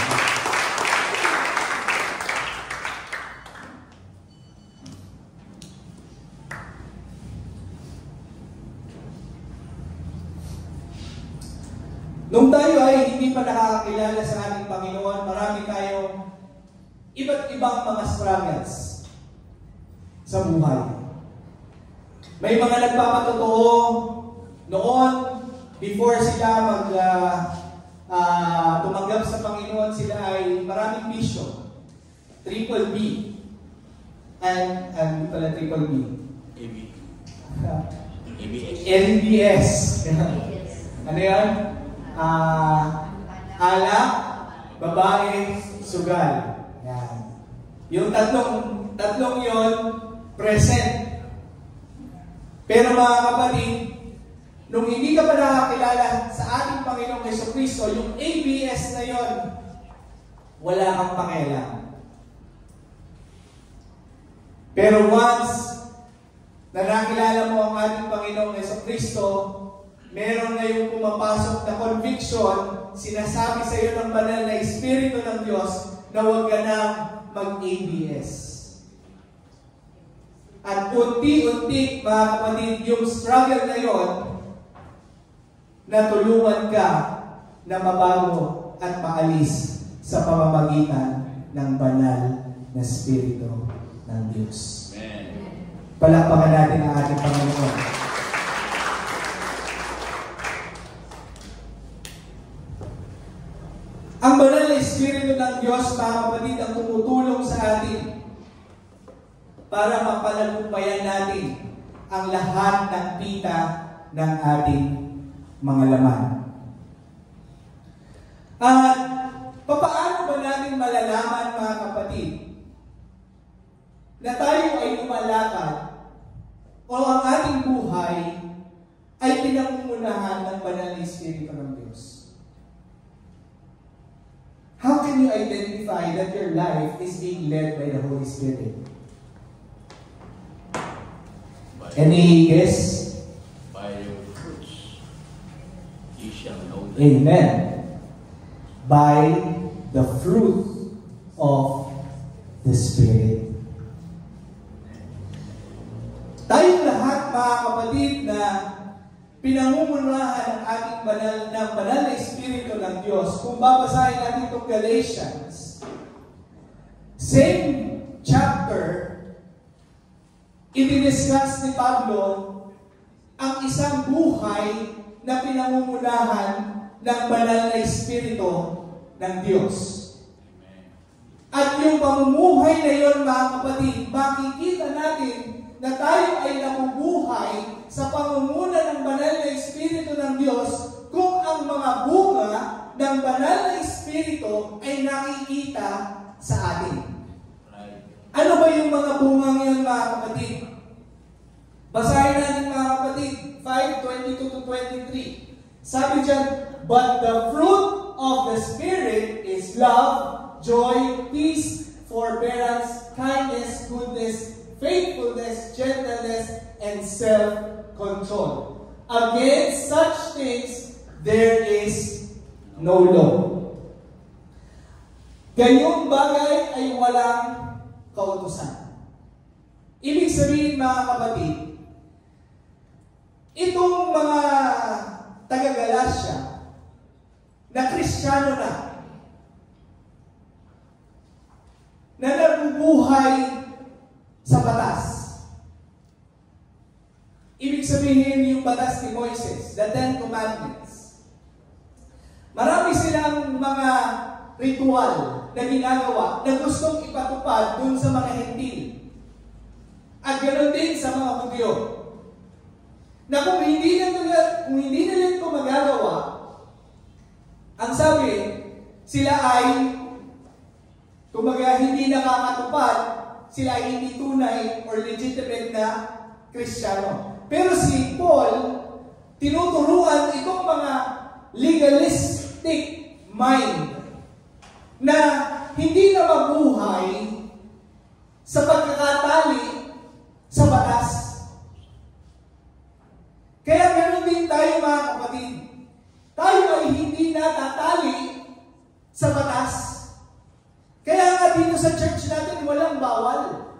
Nung tayo ay marami tayong iba't ibang mga struggles sa buhay. May mga nagpapatotoo noon, before sila tumanggap sa Panginoon, sila ay maraming bisyo. Triple B. And pala triple B. LBS. Ano yan? Alak, babae, sugal. Yan. Yung tatlong yon present. Pero mga kapatid, nung hindi ka pa nakakilala sa ating Panginoong Jesucristo, yung ABS na yon, wala kang pakialam. Pero once na nakilala mo ang ating Panginoong Jesucristo, meron na yung pumapasok na conviction, sinasabi sa iyo ng banal na Espiritu ng Diyos na huwag ka nang mag-ABS. At unti-unti, mga kapatid, yung struggle na yon, natulungan ka na mabago at maalis sa pamamagitan ng banal na Espiritu ng Diyos. Amen. Palakpakan natin ang ating Panginoon. Ang banal na Espiritu ng Diyos, mga kapatid, ang tumutulong sa atin para mapalagumpayan natin ang lahat ng pita ng ating mga laman. At papaano ba natin malalaman, mga kapatid, na tayo ay lumalakad o ang ating buhay ay pinangungunahan ng banal na Espiritu ng Diyos? How can you identify that your life is being led by the Holy Spirit? Any guess? By your fruits, ye shall know them. Amen. By the fruit of the Spirit. Tayong lahat, mga kapatid, na pinangungunahan ng ating banal na Espiritu ng Diyos. Kung babasahin natin itong Galatians, same chapter, i-discuss ni Pablo ang isang buhay na pinangungunahan ng banal na Espiritu ng Diyos. At yung pamumuhay na yon, mga kapatid, makikita natin na tayo ay nabubuhay sa pangunguna ng banal na Espiritu ng Diyos kung ang mga bunga ng banal na Espiritu ay nakikita sa atin. Ano ba yung mga bungang yun, mga kapatid? Basahin natin, mga kapatid, 5:22-23. Sabi dyan, but the fruit of the Spirit is love, joy, peace, forbearance, kindness, goodness, faithfulness, gentleness, and self-control. Against such things, there is no law. Gayong bagay ay walang kautusan. Ibig sabihin, mga kapatid, itong mga taga-Galacia na Kristiyano na nabubuhay sa batas. Ibig sabihin yung batas ni Moises, the Ten Commandments. Marami silang mga ritual na ginagawa na gustong ipatupad dun sa mga Hentil. At ganoon din sa mga Hudyo. Na kung hindi nila ito magagawa, ang sabi, sila ay, kumbaga, hindi nakakatupad, sila ay hindi tunay or legitimate na Kristiyano. Pero si Paul, tinuturuan itong mga legalistic mind na hindi na mabuhay sa pagkakatali sa batas. Kaya ganoon din tayo, mga kapatid. Tayo ay hindi natatali sa batas. Kaya nga dito sa church natin walang bawal.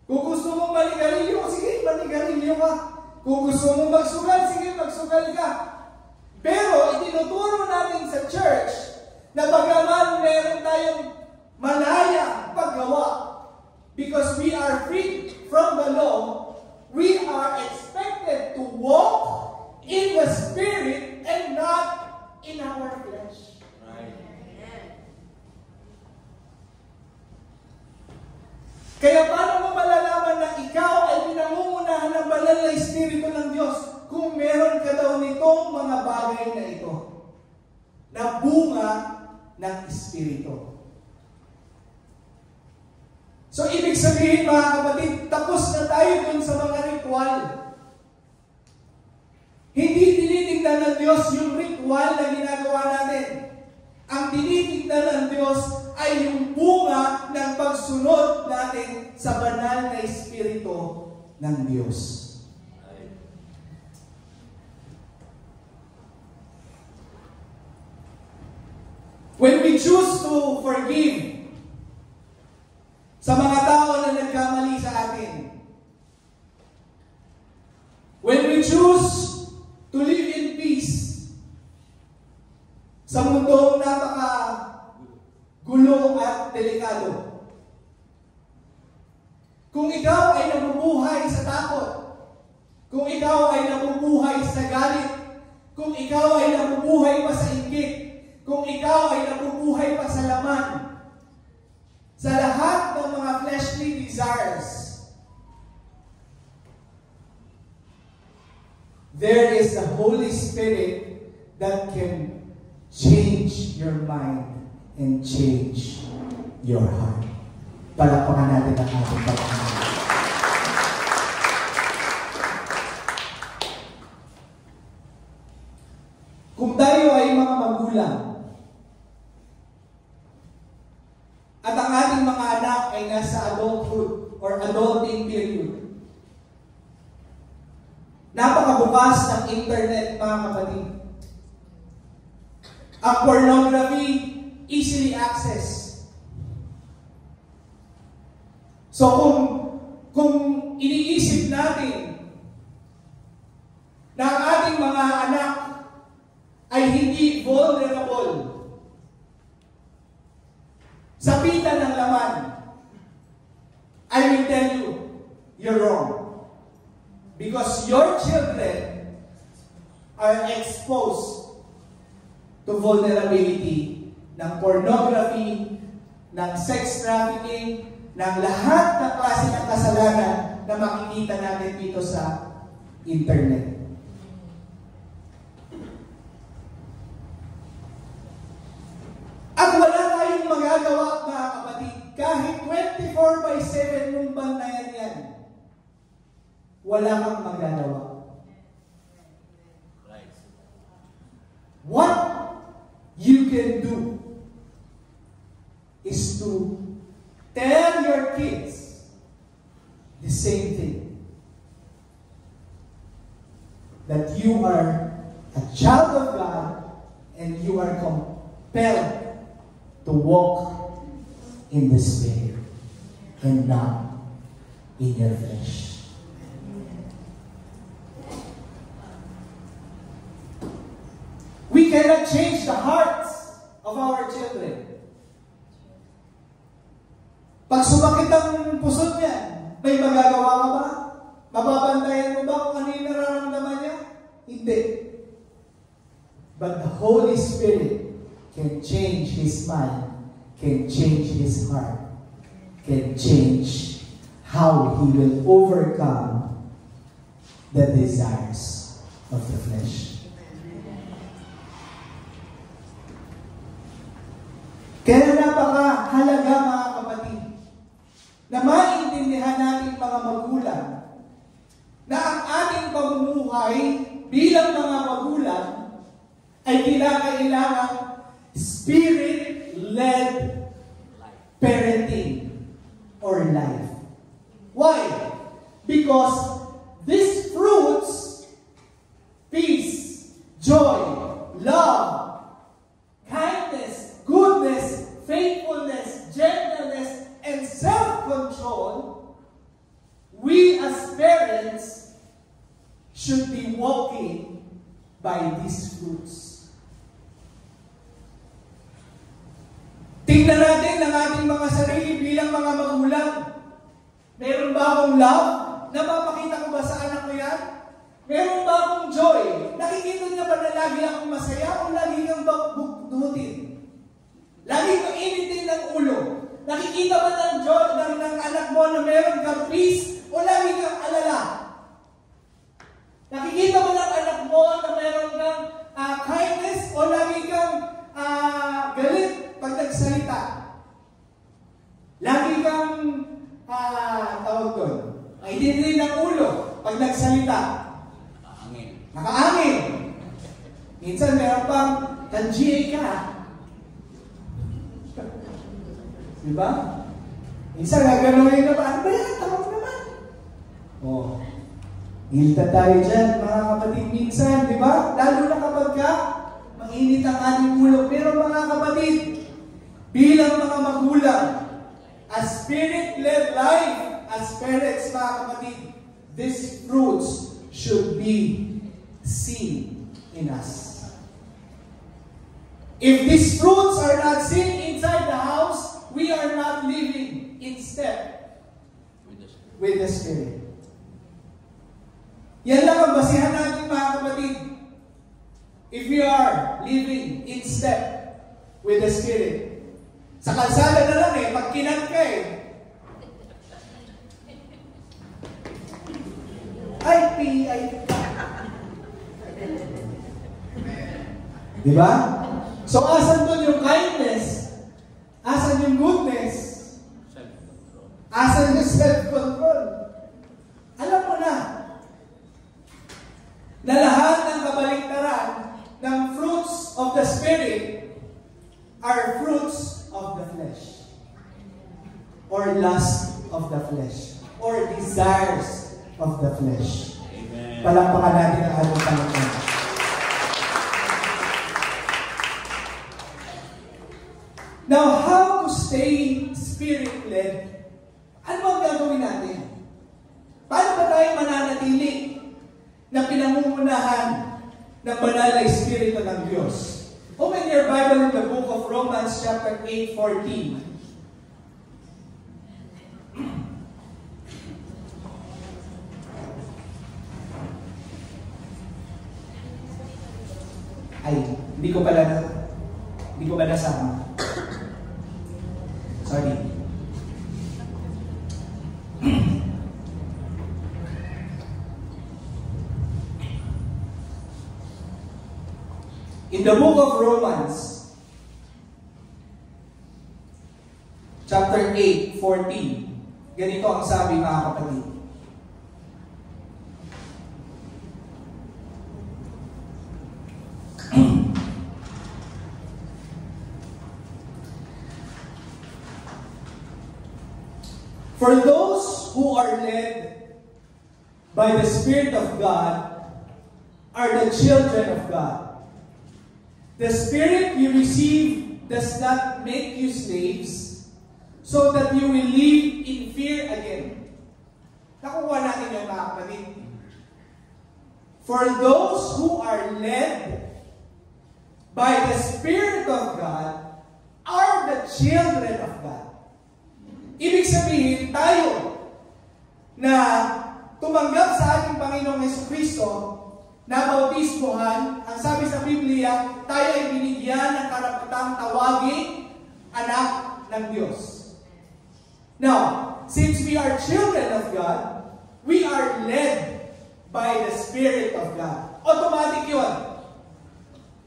Kung gusto mong manigarilyo, sige, manigarilyo ka. Kung gusto mong magsugal, sige, magsugal ka. Pero itinuturo natin sa church na bagaman meron tayong malaya paggawa, because we are free from the law, we are expected to walk in the Spirit and not in our flesh. Right. Kaya paano mo malalaman na ikaw ay pinangungunahan ng banal na Espiritu ng Diyos kung meron ka daw nitong mga bagay na ito, na bunga ng Espiritu? So, ibig sabihin mga kapatid, tapos na tayo dun sa mga ritual. Hindi tinitingnan ng Diyos yung ritual na ginagawa natin. Ang tinitingnan ng Diyos ay yung bunga ng pagsunod natin sa banal na Espiritu ng Diyos. When we choose to forgive sa mga tao na nagkamali sa atin, when we choose to live in peace sa mundong napaka-gulo at delikado, kung ikaw ay nabubuhay sa takot, kung ikaw ay nabubuhay sa galit, kung ikaw ay nabubuhay pa sa inggit, kung ikaw ay nabubuhay pa sa laman, sa lahat ng mga fleshly desires, there is the Holy Spirit that can change your mind and change your heart. Palakpakan natin ang ating Panginoon. Kung tayo ay mga magulang, at ang ating mga anak ay nasa adulthood or adulting period, napakabukas ng internet, mga kapatid. Ang pornography, easily access. So kung iniisip natin na ang ating mga anak ay hindi vulnerable sa pita ng laman, I will tell you, you're wrong. Because your children are exposed to vulnerability ng pornography, ng sex trafficking, ng lahat ng klase ng kasalanan na makikita natin dito sa internet. At wala tayong magagawa, mga kapatid, kahit 24/7 mong bantayan yan, wala kang magagawa. What you can do is to tell your kids the same thing. That you are a child of God and you are compelled to walk in the Spirit and not in your flesh. We cannot change the hearts of our children. Pag sumakit ang puso niyan, may magagawa ka ba? Mababantayan mo ba kung ano yung nararamdaman niya? Hindi. But the Holy Spirit can change his mind, can change his heart, can change how he will overcome the desires of the flesh. Kaya napakahalaga, mga kapatid, na maintindihan natin mga magulang na ang ating pamumuhay bilang mga magulang ay kinakailangan Spirit-led parenting or life. Why? Because these fruits, peace, joy, love, kindness, goodness, faithfulness, gentleness, and self-control, we as parents should be walking by these fruits. bagong love? Napapakita ko ba sa anak ko yan? Meron ba akong joy? Nakikita niya ba na lagi akong masaya o lagi kang bugdutin? Lagi kang initin ng ulo? Nakikita ba ng joy ng anak mo na meron kang peace o lagi kang alala? Nakikita ba ng anak mo na meron kang kindness o lagi kang galit pag nagsalita? Lagi kang tawag doon, maitindi ng ulo pag nagsalita. Nakaangin. Minsan meron pang tan-GA ka. Diba? Minsan gaganoin na ba? Ano ba yan? Tawag naman. Hilta tayo dyan, mga kapatid. Minsan, diba? Lalo na kapag mainit ang ating ulo. Pero mga kapatid, bilang mga magulang, a spirit-led life, as parents, mga kapatid, these fruits should be seen in us. If these fruits are not seen inside the house, we are not living in step with the Spirit. Yan lang ang basihan natin, mga kapatid. If we are living in step with the Spirit. Sa kalsada na lang pag kinat ka Diba? So, asan doon yung kindness? Asan yung goodness? Asan yung self-control? Alam mo na lahat ng kabaliktaran ng fruits of the Spirit are fruits of the flesh. Or lust of the flesh. Or desires of the flesh. Amen. Palakpakan natin ang ating Panginoon. Now, how to stay Spirit-led? Ano ang gagawin natin? Paano ba tayo mananatili na pinamumunahan ng banal na Espiritu ng Diyos? Open your Bible in the book of Romans chapter 8:14. Ay, hindi ko ba nasama? Sorry. In the book of Romans, chapter 8:14, ganito ang sabi, mga kapatid. For those who are led by the Spirit of God are the children of God. The Spirit you receive does not make you slaves, so that you will live in fear again. Nakuha natin yung mga kapatid. For those who are led by the Spirit of God are the children of God. Ibig sabihin, tayo na tumanggap sa ating Panginoong Jesucristo, na bautismohan, ang sabi sa Biblia, tayo ay binigyan ng karapatang tawagin anak ng Diyos. Now, since we are children of God, we are led by the Spirit of God. Automatic yun.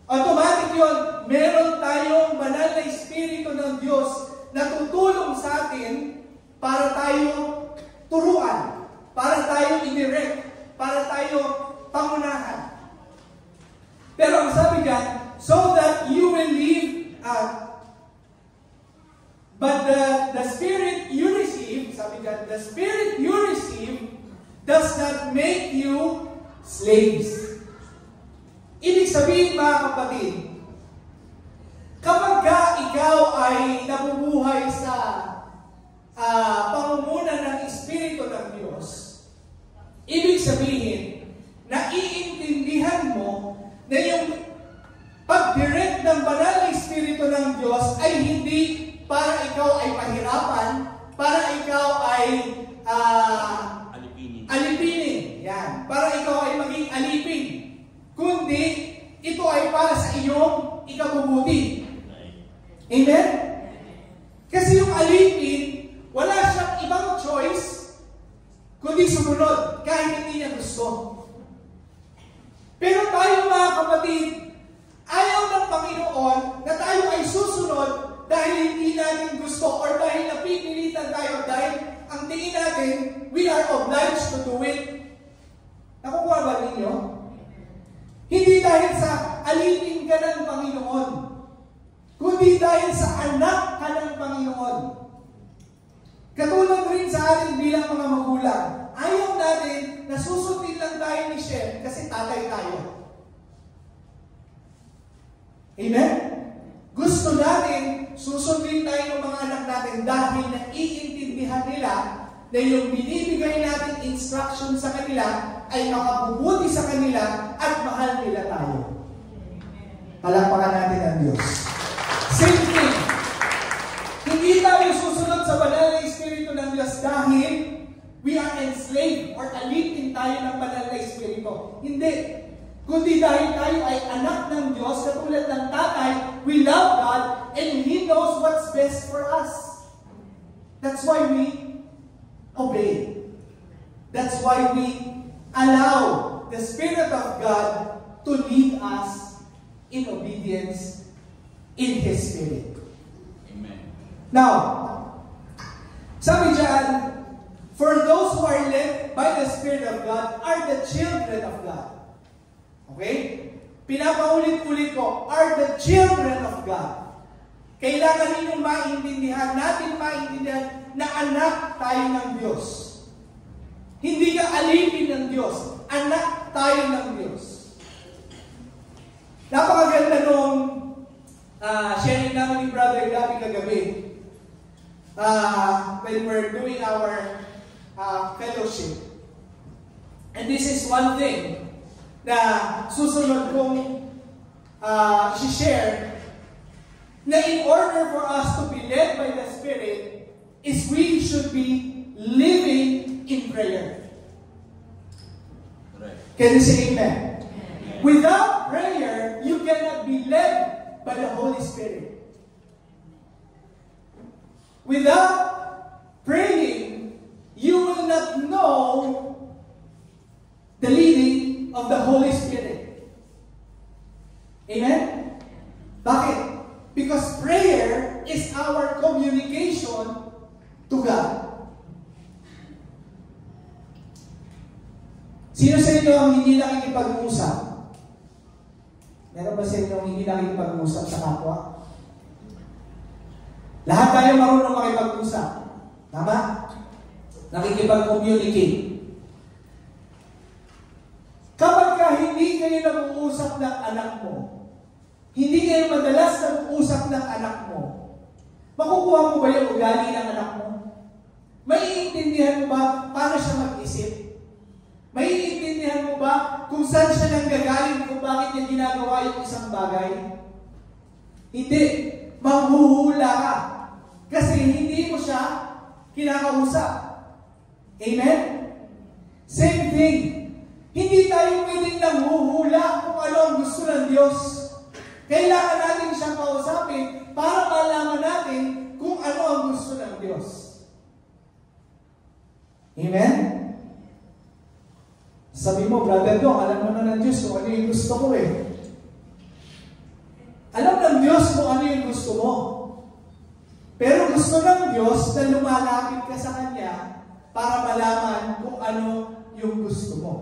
Automatic yun. Meron tayong banal na Espiritu ng Diyos na tutulong sa atin para tayo turuan, para tayo i-direct, para tayo pangunahan. Pero ang sabi diyan, so that you will live, but the Spirit you receive, sabi diyan, the Spirit you receive does not make you slaves. Ibig sabihin, mga kapatid, kapag ikaw ay nabubuhay sa pangunguna ng Espiritu ng Diyos, ibig sabihin, naiintindihan mo na yung pag-direct ng banal na Espiritu ng Diyos ay hindi para ikaw ay pahirapan, para ikaw ay alipinin. Yan. Para ikaw ay maging alipin. Kundi, ito ay para sa iyong ikabubuti. Amen? Kasi yung alipin, wala siyang ibang choice, kundi sumunod, kahit hindi niya gusto. Pero tayo mga kapatid, ayaw ng Panginoon na tayo ay susunod dahil hindi natin gusto or dahil napipilitan tayo dahil ang tingin natin, we are obliged to do it. Nakukuha ba ninyo? Hindi dahil sa alipin ka ng Panginoon, kundi dahil sa anak ka ng Panginoon. Katulad rin sa atin bilang mga magulang, ayaw natin na susundin lang tayo ni Chef kasi tatay tayo. Amen? Gusto natin susundin tayo ng mga anak natin dahil naiintindihan nila na yung binibigay natin instruction sa kanila ay makabubuti sa kanila at mahal nila tayo. Palakpakan natin ang Diyos. Same thing. Hindi tayo susunod sa banal na Espiritu ng Diyos dahil we are enslaved or alipin tayo ng banal na Espiritu. Hindi. Kundi dahil tayo ay anak ng Diyos, katulad ng tatay, we love God and He knows what's best for us. That's why we obey. That's why we allow the Spirit of God to lead us in obedience in His Spirit. Amen. Now, sabi dyan, for those who are led by the Spirit of God are the children of God. Okay? Pinapaulit-ulit ko, are the children of God. Kailangan ninyong maintindihan, natin maintindihan na anak tayo ng Diyos. Hindi ka alipin ng Diyos. Anak tayo ng Diyos. Napakaganda nung sharing namin ni Brother Gabi kagabi. When we're doing our fellowship. And this is one thing na susunod kong share na in order for us to be led by the Spirit is we should be living in prayer. Right. Can you say amen? Without prayer, you cannot be led by the Holy Spirit. Without praying, you will not know the leading of the Holy Spirit. Amen? Bakit? Because prayer is our communication to God. Sino sa inyo ang hindi nakikipag-usap? Meron ba sa inyo ang hindi nakikipag-usap sa kapwa? Lahat tayo marunong makipag-usap. Tama? Nakikipag-communicate. Kapag hindi kayo nag-uusap ng anak mo, hindi kayo madalas nag-uusap ng anak mo, makukuha mo ba yung ugali ng anak mo? Maiintindihan mo ba paano siya mag-isip? Maiintindihan mo ba kung saan siya nanggagaling kung bakit niya ginagawa yung isang bagay? Hindi. Manghuhula ka. Kasi hindi mo siya kinakausap. Amen? Same thing. Hindi tayo pwedeng nanghuhula kung ano ang gusto ng Diyos. Kailangan natin siyang kausapin para malaman natin kung ano ang gusto ng Diyos. Amen? Sabi mo, Brother Dong, alam mo na ng Diyos kung ano yung gusto ko eh. Alam ng Diyos kung ano yung gusto mo. Pero gusto ng Diyos na lumalapit ka sa Kanya para malaman kung ano yung gusto mo.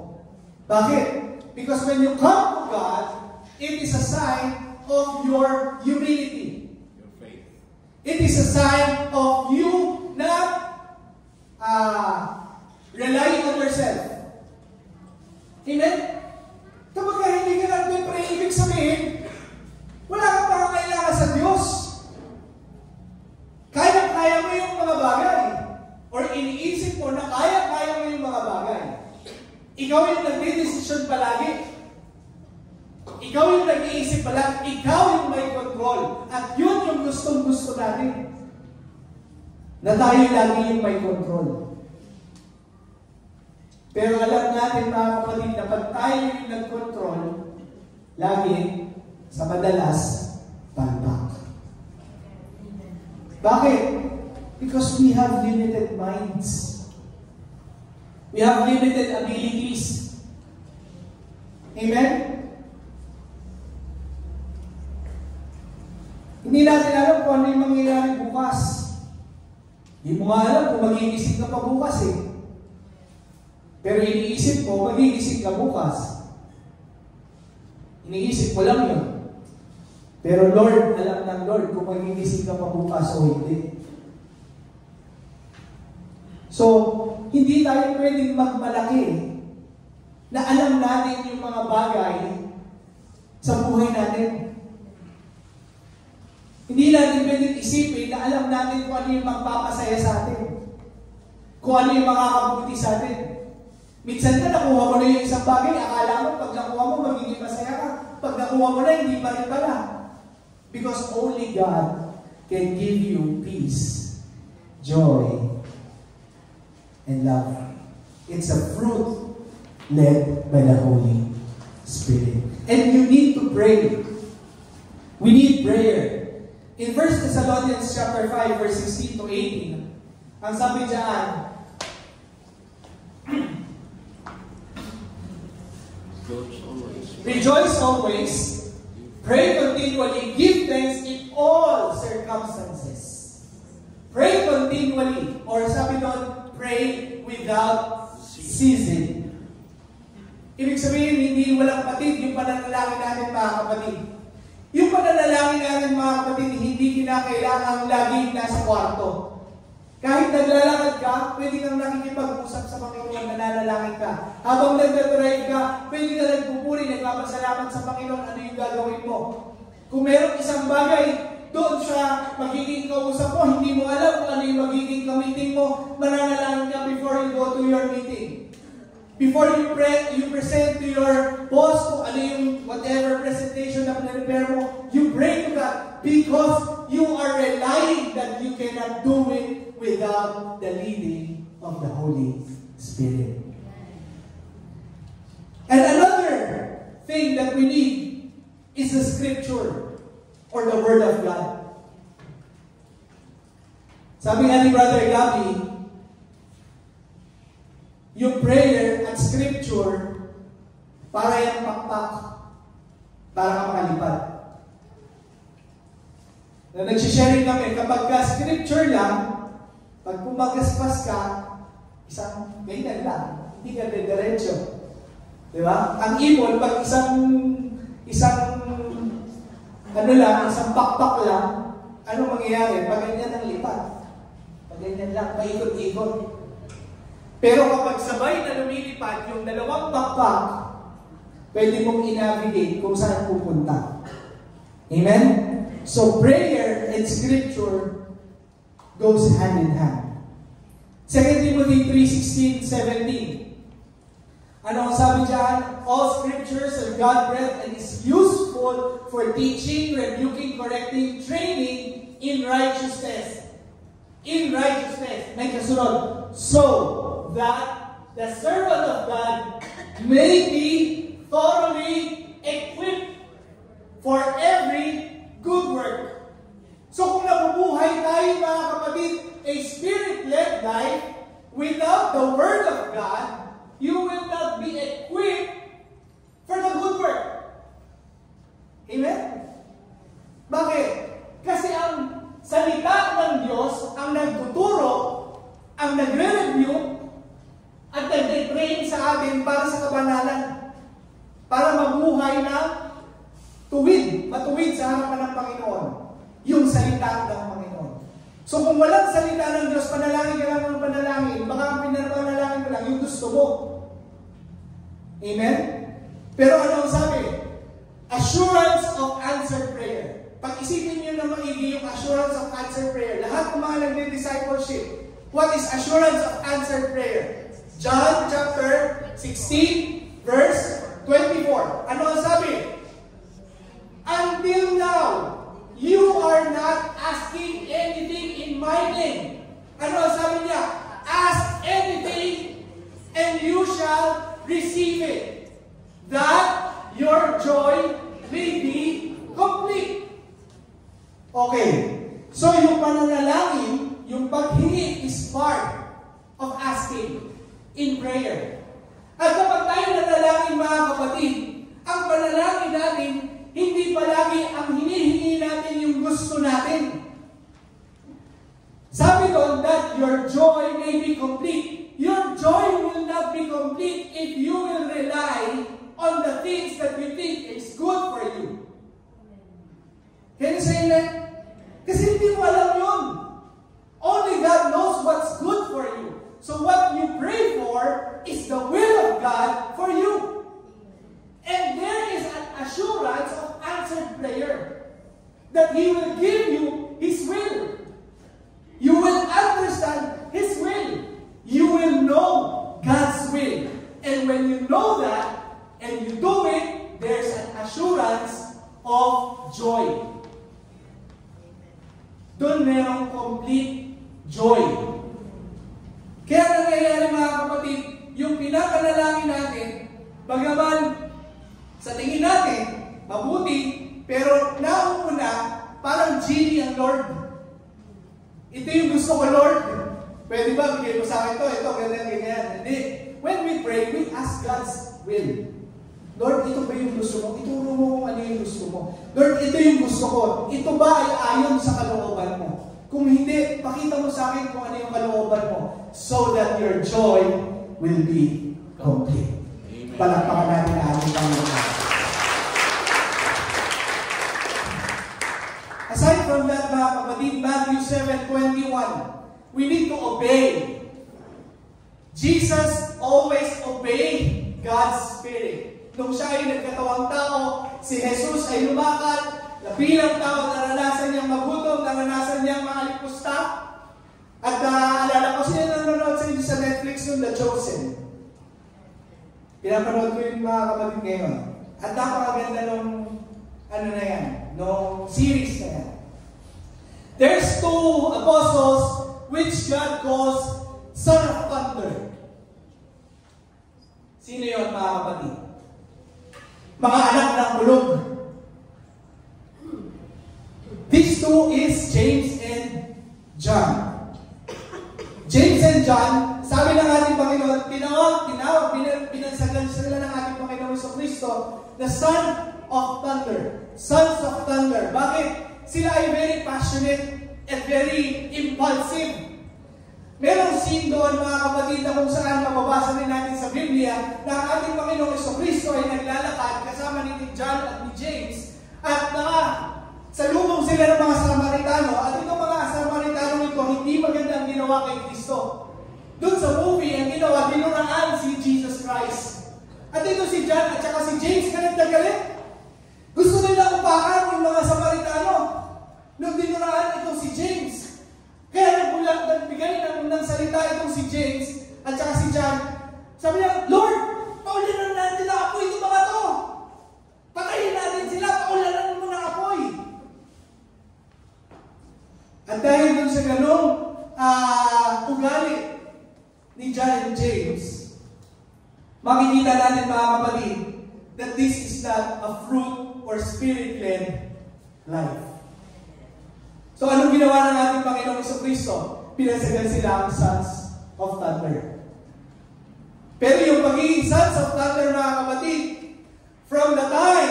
Bakit? Because when you come to God, it is a sign of your humility. Your faith. It is a sign of you not relying on yourself. Amen? Kapag hindi ka nag-pray, ibig sabihin, wala kang pangangailangan sa Diyos. Kaya mo yung mga bagay. Or iniisip mo na kaya mo yung mga bagay. Ikaw yung nagdidesisyon palagi. Ikaw yung nag-iisip palagi. Ikaw yung may control. At yun yung gustong-gusto natin. Na tayo lagi yung may control. Pero alam natin mga kapatid na pag tayo yung nag-control, lagi, sa madalas, palpak. Bakit? Because we have limited minds. We have limited abilities. Amen? Hindi natin alam kung ano yung mangyayari bukas. Hindi mo nga alam kung magigising ka pa bukas eh. Pero iniisip mo, magigising ka bukas. Iniisip mo lang yun. Pero Lord, alam ng Lord kung magigising ka pa bukas o hindi. So, hindi tayo pwedeng magmalaki na alam natin yung mga bagay sa buhay natin. Hindi natin pwedeng isipin na alam natin kung ano yung magpapasaya sa atin. Kung ano yung makakabuti sa atin. Minsan na nakuha mo na yung isang bagay, akala mo pag nakuha mo magiging masaya ka. Pag nakuha mo na, hindi pa rin pala. Because only God can give you peace, joy, and love. It's a fruit led by the Holy Spirit. And you need to pray. We need prayer. In 1 Thessalonians chapter 5, verse 16 to 18, ang sabi dyan, rejoice always, pray continually, give thanks in all circumstances. Pray continually, or sabi doon, pray without ceasing. Ibig sabihin, hindi walang patid yung pananalangin natin mga kapatid. Yung pananalangin natin mga kapatid, hindi kinakailangan laging nasa kwarto. Kahit naglalakad ka, pwede kang nakikipag-usap sa Panginoon, nananalangin ka. Habang nagdadrive ka, pwede ka nagpupuri, nagpapasalamat sa Panginoon, ano yung gagawin mo. Kung meron isang bagay, doon sa magiging kausap mo, hindi mo alam kung ano yung magiging ka-meeting mo, mananalangin ka before you go to your meeting. Before you present to your boss kung ano yung whatever presentation na prepare mo, you pray to God because you are relying that you cannot do it without the leading of the Holy Spirit. And another thing that we need is the Scripture or the Word of God. Sabi nga ni Brother Gabby, yung prayer at Scripture para yung pakpak, para ka makalipad. Na nagsisharing kami, kapag ka Scripture lang, pag pumagaspas ka, isang ganyan lang, hindi ka diretso. Diba? Ang ibon, pag isang pakpak lang, ano mangyayari? Pag ganyan ang lipad. Pag ganyan lang, paikot-ikot. Pero kapag sabay na lumilipad yung dalawang pakpak, pwede mong i-navigate kung saan pupunta. Amen? So prayer and Scripture goes hand in hand. 2 Timothy 3:16-17. Ano ang sabi dyan? All Scriptures are God-breathed and is useful for teaching, rebuking, correcting, training in righteousness. In righteousness. May kasunod. So that the servant of God may be thoroughly equipped for every good work. So kung nabubuhay tayo mga kapatid, a spirit-led life without the Word of God, you will not be equipped for the good work. Amen? Bakit? Kasi ang salita ng Diyos ang nagtuturo, ang nagre-review, at nagre-train sa atin para sa kabanalan. Para mabuhay na matuwid sa harapan ng Panginoon. Yung salita ng Panginoon. So kung walang salita ng Diyos, panalangin ka lang ng panalangin, baka ang pinapanalangin mo lang yung gusto mo. Amen? Pero ano ang sabi? Assurance of answered prayer. Pag-isipin niyo na maigi yung assurance of answered prayer. Lahat ng mga nagdi-discipleship, what is assurance of answered prayer? John chapter 16, verse 24. Ano ang sabi? Until now, you are not asking anything in my name. Ano ang sabi niya? Ask anything and you shall So yung pananalangin, yung paghingi is part of asking in prayer. At kapag tayo nanalangin mga kapatid, ang panalangin natin, hindi palagi ang hinihingi natin yung gusto natin. Sabi doon that your joy may be complete. Your joy will not be complete if you will rely on the things that you think is good for you. Can you say that? Kasi hindi mo alam yun. Only God knows what's good for you. So what you pray for is the will of God for you. And there is an assurance of answered prayer. That He will give you His will. You will understand His will. You will know God's will. And when you know that, and you do it, there's an assurance of joy. Doon merong complete joy. Kaya nangyayari mga kapatid, yung pinapanalangin natin, bagaman sa tingin natin, mabuti, pero nauna, parang genie ang Lord. Ito yung gusto ko, Lord. Pwede ba, bigay mo sa akin ito, ganyan, ganyan. Hindi. When we pray, we ask God's will. Lord, ito ba yung gusto mo? Ituro mo kung ano yung gusto mo. Lord, ito yung gusto ko. Ito ba ay ayon sa kalooban mo? Kung hindi, pakita mo sa akin kung ano yung kalooban mo so that your joy will be complete. Palakpakan natin ang ating Panginoon. Aside from that, mga kapatid, Matthew 7:21, we need to obey. Jesus always obeyed God's Spirit. Nung siya ay nagkatawang tao, si Jesus ay lumakad, na bilang tao, naranasan niyang magutom, naranasan niyang maalipusta. At alala ko siya nanonood sa inyo sa Netflix yung The Chosen. Pinapanood ko yung mga kapatid ngayon. At napakaganda nung ano na yan, nung series na yan. There's two apostles which God calls Son of Thunder. Sino yun mga kapatid? Mga anak ng bulog. These two is James and John. James and John, sabi ng ating Panginoon, pinansagan sila ng ating Panginoon sa Kristo, the Son of Thunder. Sons of Thunder. Bakit? Sila ay very passionate and very impulsive. Merong scene doon mga kapatid na kung saan mababasa rin natin sa Biblia na ang ating Panginoong Jesucristo ay naglalakad kasama ni John at ni James at salubong sila ng mga Samaritano at itong mga Samaritano ito hindi maganda ang ginawa kay Kristo. Doon sa movie, ang ginawa, dinuraan si Jesus Christ. At ito si John at saka si James, galit na galit. Gusto nila upakan yung mga Samaritano. Nung dinuraan itong si James. Kaya nagbigay ng salita itong si James at saka si John. Sabi niya, Lord, paulinan natin ang apoy itong mga to. Patayin natin sila, paulinan mo ng apoy. At dahil dun sa ganong ugali ni John and James, makikita natin mga kapatid that this is not a fruit or spirit-led life. So anong ginawa ng ating Panginoong Jesucristo? Pinasagan sila ang Sons of Thunder. Pero yung pagiging Sons of Thunder mga kapatid, from the time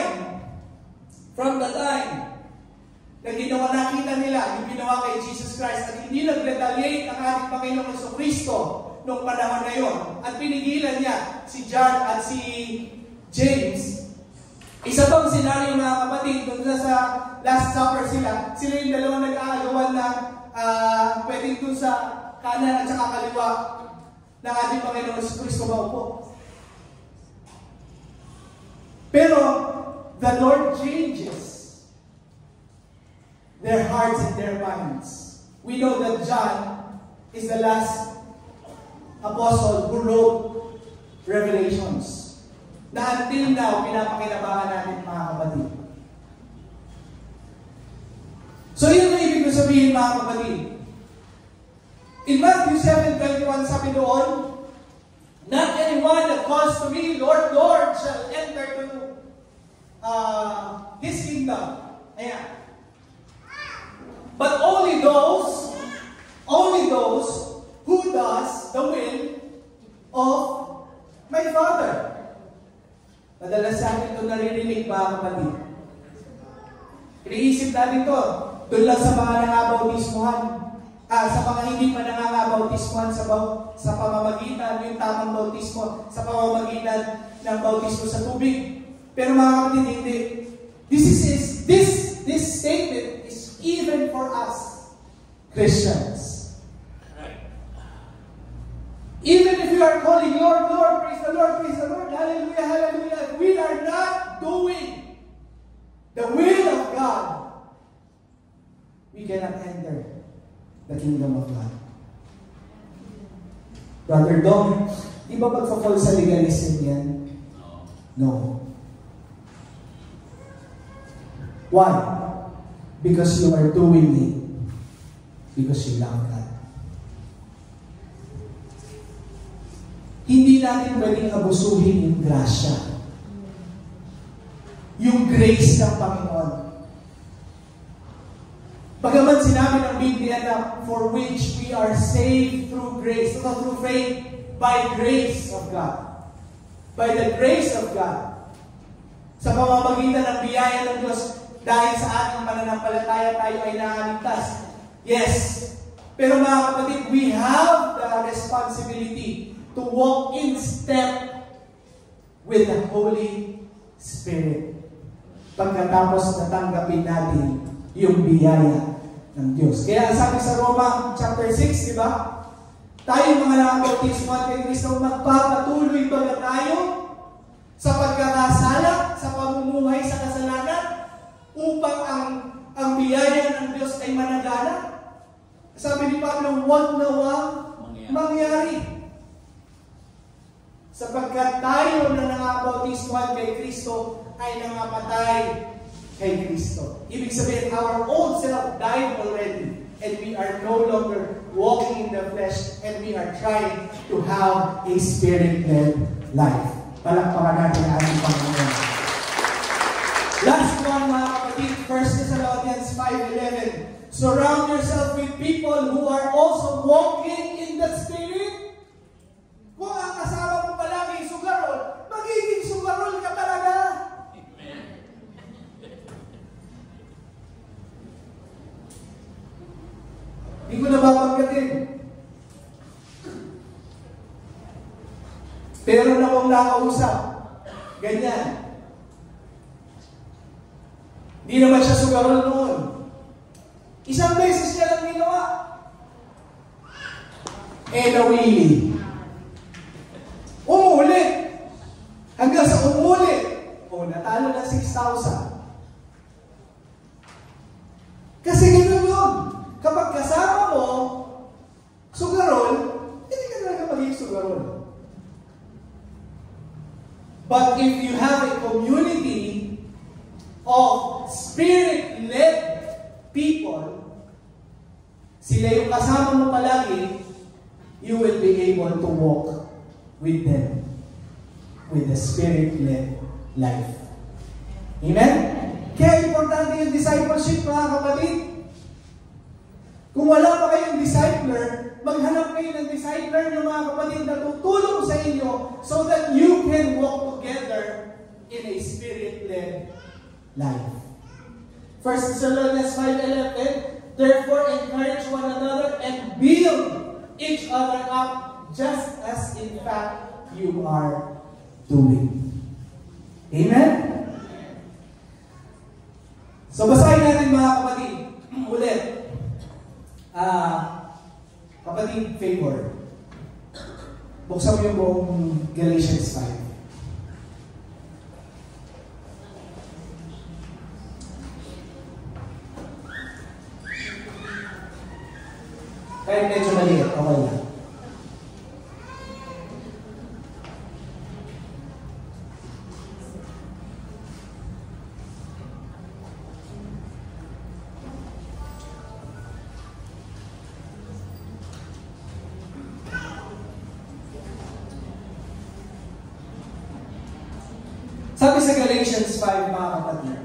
na ginawa nakita nila yung ginawa kay Jesus Christ at hindi nag-retaliate ang ating Panginoong Jesucristo noong panahon na yon at pinigilan niya si John at si James. Isa pang senaryo mga kapatid, doon na sa Last Supper sila yung dalawang nag-aagawan na pwedeng doon sa kanan at saka kaliwa ng ating Panginoon Jesucristo maupo. Pero the Lord changes their hearts and their minds. We know that John is the last apostle who wrote Revelations. Na until now, pinapakinabangan natin mga kapatid. So yun ang ibig sabihin mga kapatid. In Matthew 7:21 sabi doon, not anyone that calls to me, Lord, Lord, shall enter to His kingdom. Ayan. but only those who does the will of my Father. Madalas sa akin ito naririnig, mga kapatid. Iniisip natin ito, doon lang sa mga nangabautismuhan, sa mga hindi pa nangangabautismuhan sa pamamagitan, yung tamang bautismo, sa pamamagitan ng bautismo sa tubig. Pero mga kapatid, hindi. This statement is even for us, Christians. Even if you are calling, Lord, Lord, praise the Lord, hallelujah, hallelujah, we are not doing the will of God. We cannot enter the kingdom of God. Brother Dom, di ba pagka-fall sa legalism yan? No. Why? Because you are doing it because you love God. Hindi natin pwedeng abusuhin yung grasya. Yung grace ng Panginoon. Bagaman sinabi ng Biblia na for which we are saved through grace, through faith, by grace of God. By the grace of God. Sa pamamagitan ng biyaya ng Diyos, dahil sa ating pananampalataya tayo ay nakaligtas. Yes. Pero mga kapatid, we have the responsibility to walk in step with the Holy Spirit. Pagkatapos natanggapin natin yung biyaya ng Diyos. Kaya sabi sa Roma chapter 6, di ba? Tayo mga nakabautismo kay Kristo, magpapatuloy ba na tayo sa pagkakasala, sa pamumuhay sa kasalanan, upang ang biyaya ng Diyos ay managana? Sabi ni Pablo, huwag nawang mangyari. Sapagkat tayo na nangabautismuhan kay Kristo ay nangamatay kay Kristo. Ibig sabihin, our old self died already and we are no longer walking in the flesh and we are trying to have a Spirit-led life. Palakpakan natin ang ating Panginoon. Last one, mga kapatid, 1 Thessalonians 5:11. Surround yourself with people who are also walking in the Spirit. Kung ang kasama mo palagi sugarol, magiging sugarol ka talaga. Amen. Hindi ko nababanggatin. Pero na akong nakausap. Ganyan. Hindi naman siya sugarol noon. Isang beses niya lang ginawa. Nawili. Umulit. Hanggang sa umulit. Natalo na 6,000. Kasi gano'n yun. Kapag kasama mo, sugarol, hindi ka talaga magiging sugarol. But if you have a community of Spirit-led people, sila yung kasama mo palagi, you will be able to walk with them with the Spirit-led life. Amen? Kaya importante yung discipleship, mga kapatid. Kung wala pa kayong discipler, maghanap kayo ng discipler ng mga kapatid na tutulong sa inyo so that you can walk together in a Spirit-led life. 1 Thessalonians 5:11, therefore encourage one another and build each other up just as in fact you are doing. Amen? So basahin natin, mga kapatid, ulit. Kapatid, favor. Buksan mo yung buong Galatians 5. Kahit medyo maliit, okay lang. Sabi sa Galatians 5, mga kapatid,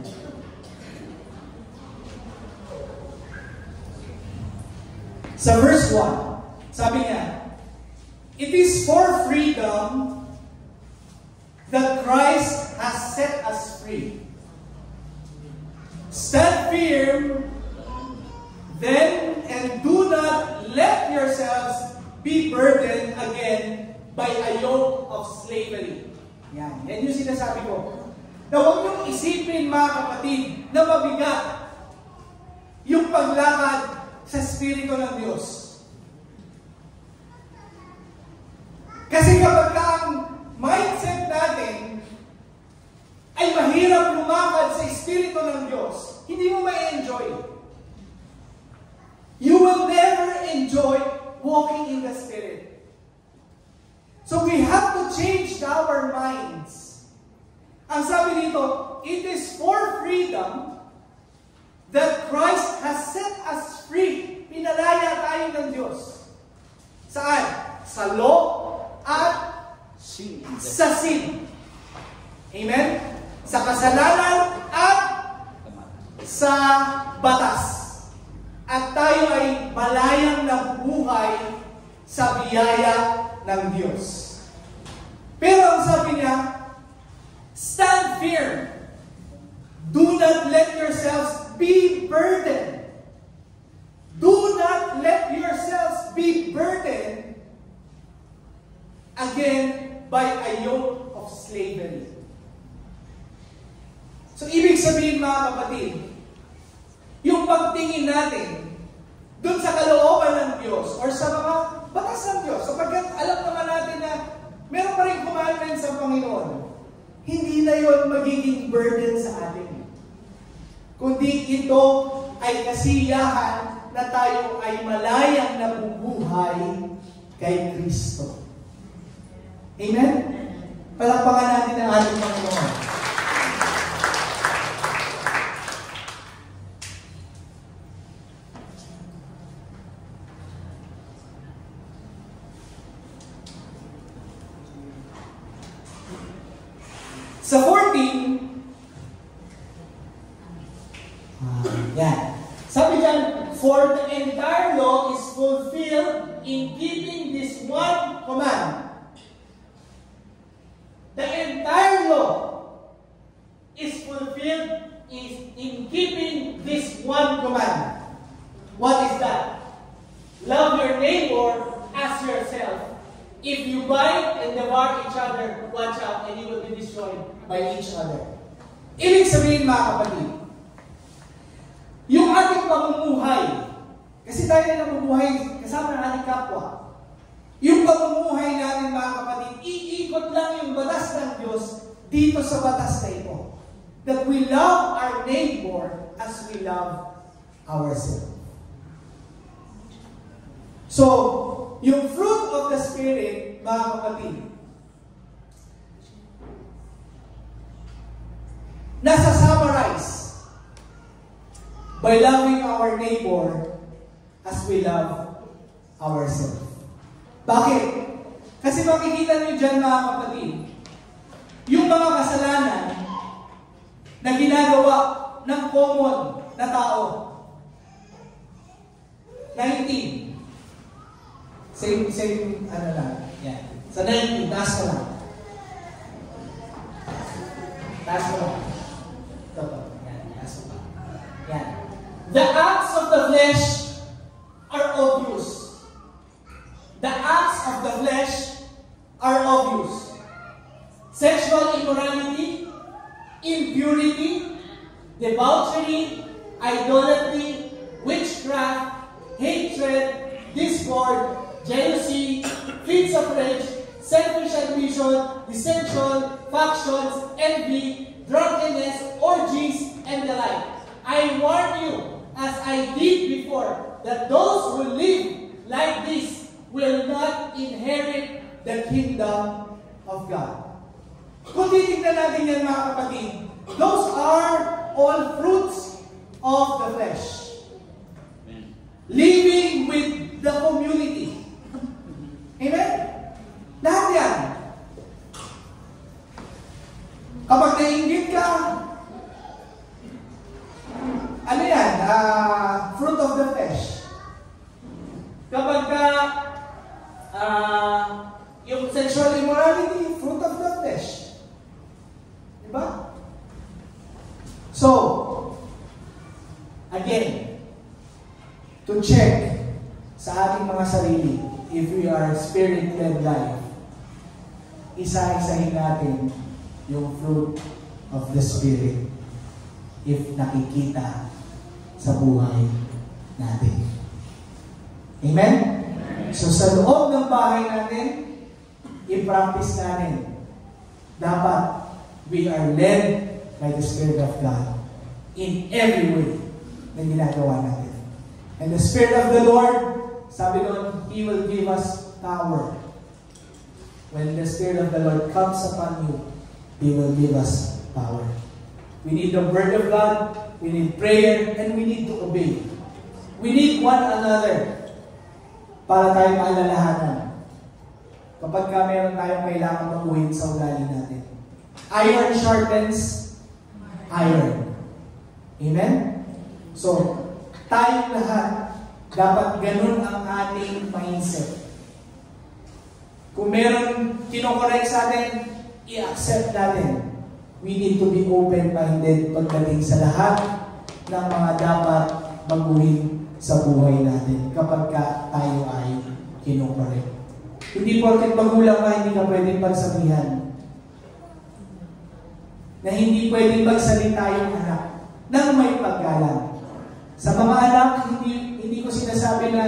Sa verse 1, sabi niya, "It is for freedom that Christ has set us free. Stand firm, then, and do not let yourselves be burdened again by a yoke of slavery." Yan yung sinasabi ko. Na huwag niyong isipin, mga kapatid, na mabigat yung paglakad sa Espiritu ng Diyos. Kasi kapag ang mindset natin ay mahirap lumakad sa Espiritu ng Diyos, hindi mo ma-enjoy. You will never enjoy walking in the Spirit. So we have to change our minds. Ang sabi dito, it is for freedom that Christ has set us free. Pinalaya tayo ng Diyos. Saan? Sa law at sa sin. Amen? Sa kasalanan at sa batas. At tayo ay malayang nabubuhay sa biyaya ng Diyos. Pero ang sabi niya, stand firm. Do not let yourselves be burdened. Do not let yourselves be burdened again by a yoke of slavery. So, ibig sabihin, mga kapatid, yung pagtingin natin dun sa kalooban ng Diyos or sa mga batas ng Diyos, sapagkat alam naman natin na meron pa rin commandments sa Panginoon, hindi na yon magiging burden sa atin. Kundi ito ay kasiyahan na tayo ay malayang nabubuhay kay Kristo. Amen? Palakpakan natin ang ating Panginoon. Sa 14, yan. Sabi dyan, for the entire law is fulfilled in keeping this one command. The entire law is fulfilled in keeping this one command. What is that? Love your neighbor as yourself. If you bite and devour each other, watch out and you will be destroyed by each other. Ibig sabihin, mga kapatid, yung ating pamumuhay, kasi tayo na namumuhay kasama ng ating kapwa, yung pamumuhay natin, mga kapatid, iikot lang yung batas ng Diyos dito sa batas na ito. That we love our neighbor as we love ourselves. So, yung fruit of the Spirit, mga kapatid, nasa-summarize by loving our neighbor as we love ourselves. Bakit? Kasi makikita niyo dyan, mga kapatid, yung mga kasalanan na ginagawa ng common na tao. 19. Same, ano lang. Yan. Sa 19, taas mo lang. Taas mo lang. Ito. Yan, taas mo lang. Yan. The acts of the flesh are obvious. The acts of the flesh are obvious. Sexual immorality, impurity, debauchery, idolatry, witchcraft, hatred, discord, jealousy, fits of rage, selfish ambition, dissension, factions, envy, drunkenness, orgies, and the like. I warn you, as I did before, that those who live like this will not inherit the kingdom of God. Kung titignan natin yan, mga kapatid, those are all fruits of the flesh. Living with the community. Amen? Lahat yan. Kapag nainggit ka, ano yan? Fruit of the flesh. Kapag yung sexual immorality, fruit of the flesh. Diba? So, again, to check sa ating mga sarili if we are spirit-led life, isa-isahin natin yung fruit of the Spirit if nakikita sa buhay natin. Amen? So sa loob ng bahay natin, i-practice natin. Dapat we are led by the Spirit of God in every way na ginagawa natin. And the Spirit of the Lord, sabi doon, He will give us power. When the Spirit of the Lord comes upon you, He will give us power. We need the Word of God, we need prayer, and we need to obey. We need one another para tayo maalalahanan. Kapag meron tayong kailangan makuhin sa ugali natin. Iron sharpens iron. Amen? So, tayong lahat, dapat ganun ang ating mindset. Kung meron kinokorek sa atin, i-accept natin. We need to be open-minded pagdating sa lahat ng mga dapat baguhin sa buhay natin kapag tayo ay kinokorek. Hindi porket magulang ka, hindi ka pwedeng pagsabihan. Na hindi pwedeng magsalita yung anak nang may paggalang. Sa mga anak, hindi ko sinasabi na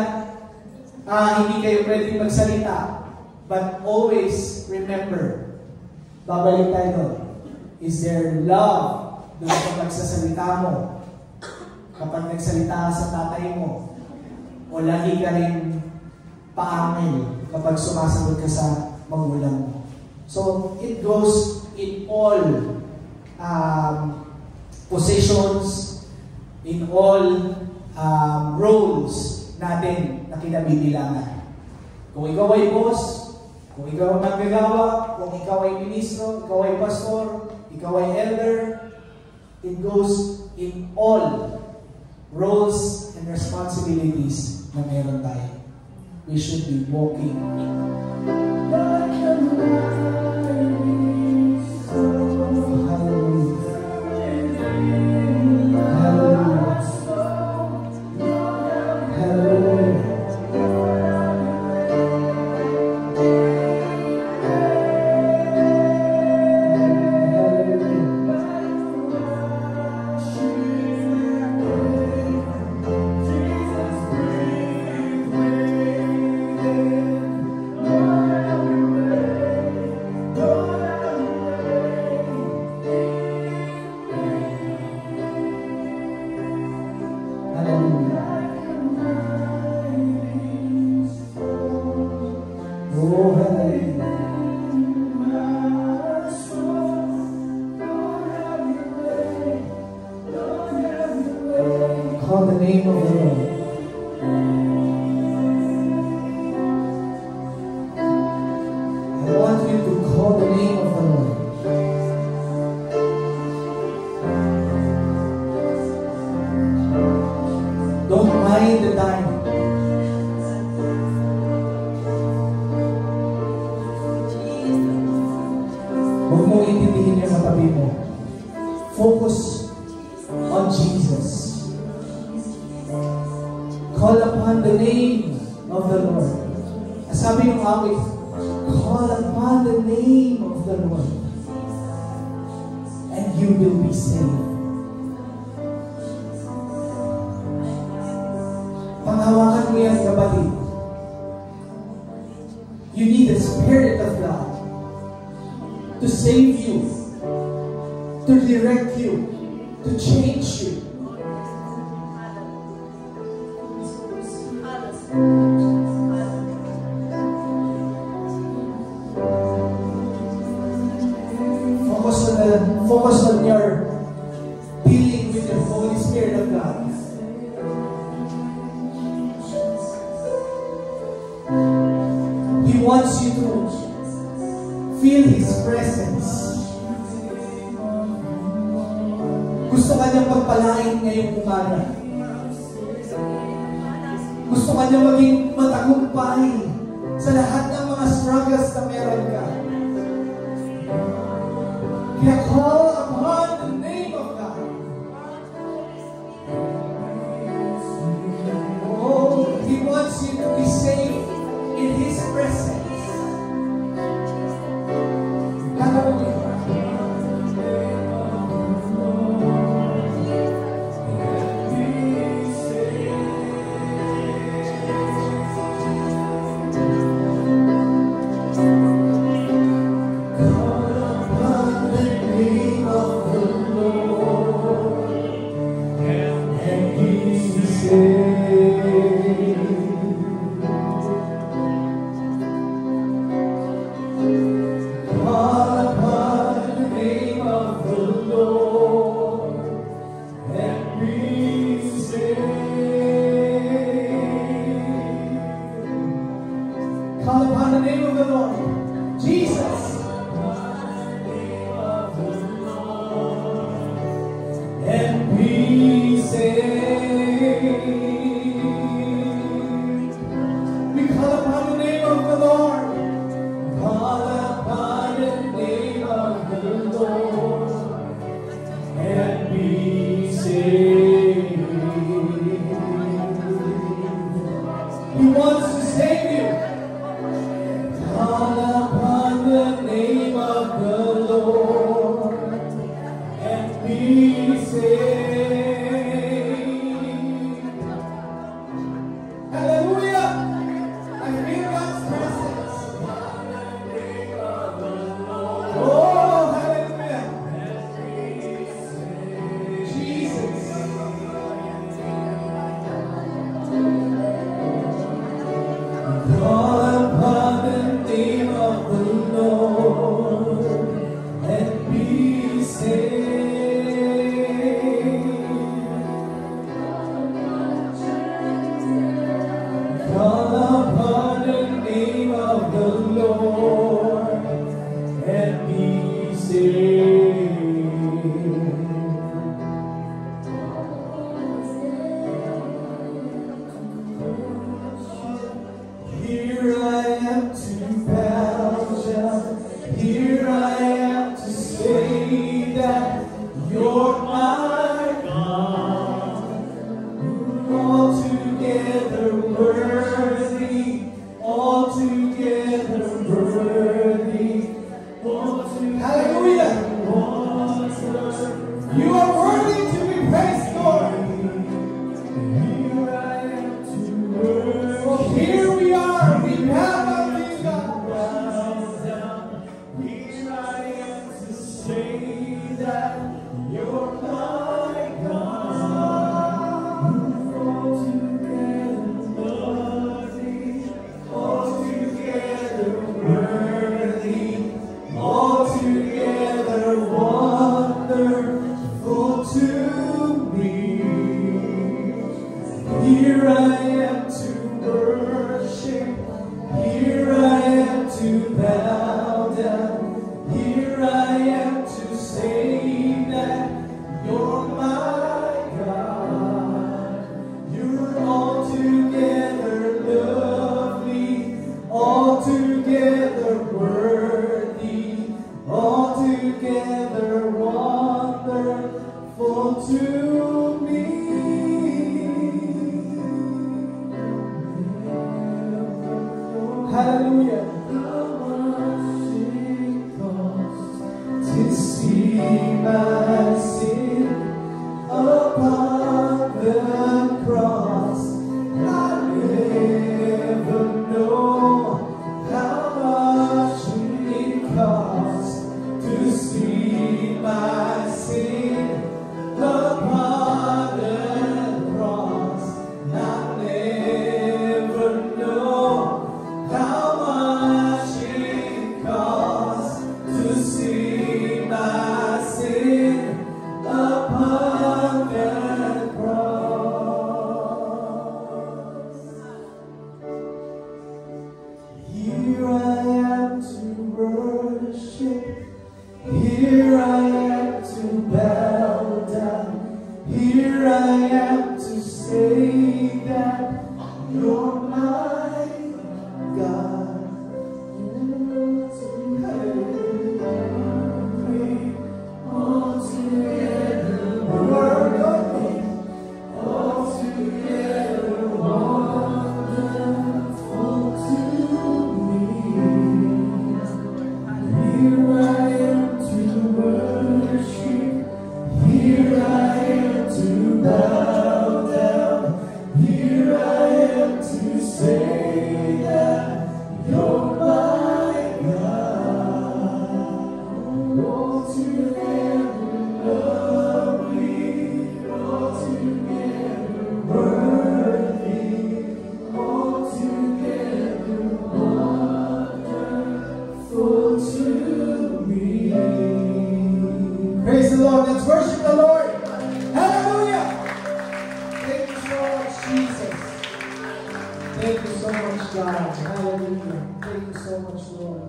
hindi kayo pwedeng magsalita. But always remember, babalik tayo doon, is there love doon sa nagsasalita mo? Kapag nagsalita ka sa tatay mo, o lagi ka rin paangil kapag sumasagot ka sa magulang mo. So, it goes in all positions, in all roles natin na kinabibilangan. Kung ikaw ay boss, kung ikaw ang naggagawa, kung ikaw ay ministro, ikaw ay pastor, ikaw ay elder, it goes in all roles and responsibilities na meron tayo. We should be walking. Call the name of the Lord. I want you to call the name of the Lord. Don't mind the time. Huwag mong intindihin yung matabi mo. Focus on Jesus. Call upon the name of the Lord. Sabi ng awit, call upon the name of the Lord and you will be saved. Panghawakan mo yan, kapatid. You need the Spirit of God to save you, to direct you, to change you. Focus on your dealing with the Holy Spirit of God. He wants you to feel His presence. Gusto ka niyang pagpalain ngayong umaga. Gusto ka niya maging matagumpay sa lahat ng mga struggles na meron ka. Kaya call upon the name of God. Oh, He wants you to be safe in His presence. Hallelujah. Call upon the name of the Lord. Jesus. And be saved. We call upon the name of the Lord. Call upon the name of the Lord. And be saved. He wants to save you. Call upon the name of the Lord and be saved. Hallelujah! I feel God's presence. Oh, hallelujah! Jesus. Call upon the name of the Lord and be saved. Call upon the name of the Lord and be saved. Here I am to bow down. Here I am to say that you're my God. Altogether worthy, altogether worthy, hallelujah! You are worthy to be praised, Lord. Here I am to worship. Well, here we are. We bow down to God. Here I am to say that you're my God. Altogether worthy, altogether worthy, altogether wonderful to me. Here I am to worship. Here I am to bow down. Here I am to say that you're my God. You're altogether lovely, altogether worthy, altogether wonderful to me. Hallelujah. To see my sin upon the cross, I never know how much it costs to see my sin upon the cross. I never know how much you so much, God. Hallelujah. Thank you so much, Lord.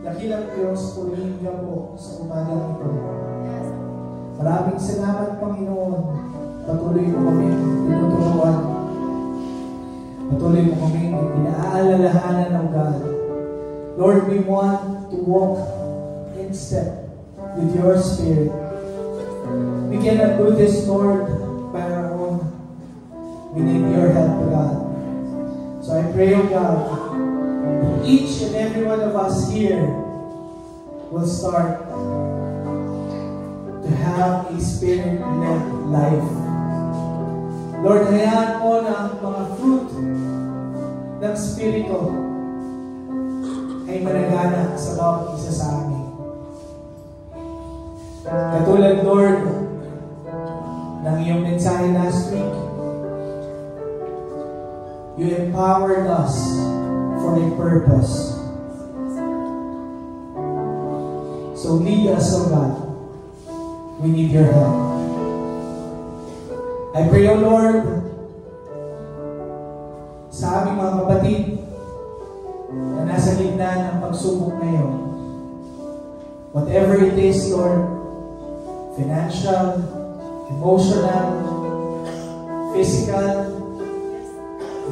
Dakilang Diyos, purihin ka po sa umagang ito. Maraming salamat, Panginoon. Patuloy mo kami tinuturuan. Patuloy mo kami pinaalalahanan ng God. Lord, we want to walk in step with your Spirit. We cannot do this, Lord, by our own. We need your help, God. So I pray, oh God, that each and every one of us here will start to have a Spirit-led life. Lord, hayaan mo na ang mga fruit ng Spirito ay managana sa bawat isa sa amin. Katulad, Lord, ng iyong mensahe last week, you empowered us for a purpose. So lead us, O God. We need your help. I pray, O Lord, sa aming mga kapatid na nasa gitna ng pagsubok ngayon, whatever it is, Lord, financial, emotional, physical,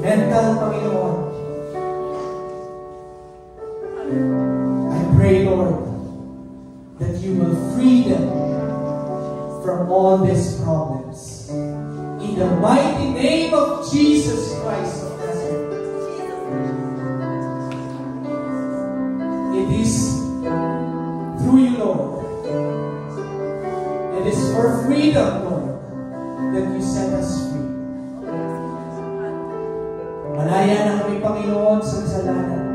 mental, Panginoon, I pray, Lord, that you will free them from all these problems. In the mighty name of Jesus Christ of Nazareth. It is through you, Lord. It is for freedom, Lord, that you set us free. Malaya na kami, Panginoon, sa kasalanan.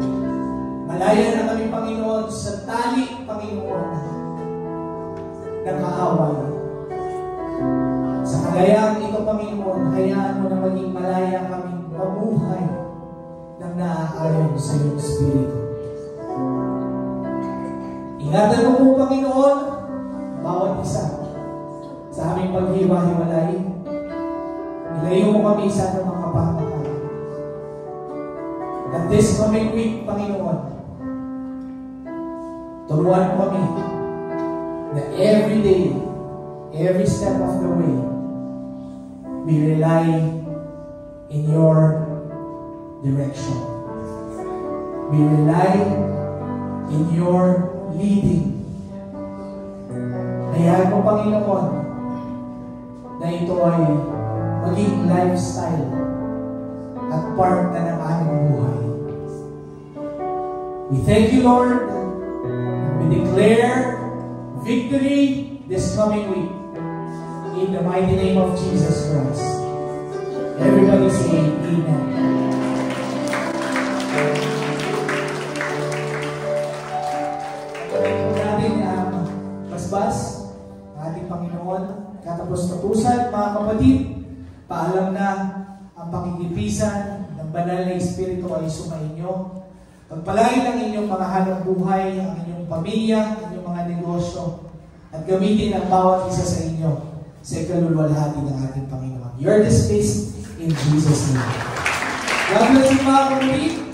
Malaya na kami, Panginoon, sa tali, Panginoon, ng kaaway. Sa kalayaan ito, Panginoon, hayaan mo na maging malaya kami mabuhay ng naaayon sa iyong Espiritu. Ingatan mo po, Panginoon, bawat isa sa aming paghiwa-hiwalay. Ilayo mo kami sa anumang kapahamakan. At this coming week, Panginoon, turuan mo kami na every day, every step of the way, we rely in your direction. We rely in your leading. Hayaan mo, Panginoon, na ito ay maging lifestyle at part na ng aming buhay. We thank you, Lord. We declare victory this coming week in the mighty name of Jesus Christ. Everybody say amen. Natin ang basbas ng ating Panginoon. Katapos-tapusan, mga kapatid, paalam na ang pakikipisan ng banal na Espiritu ay sumainyo. Pagpalain ang inyong mga hanap buhay, ang inyong pamilya, ang inyong mga negosyo, at gamitin ang bawat isa sa inyo sa ikaluluwalhati ng ating Panginoon. You're dismissed in Jesus' name. God bless you, mga kapatid.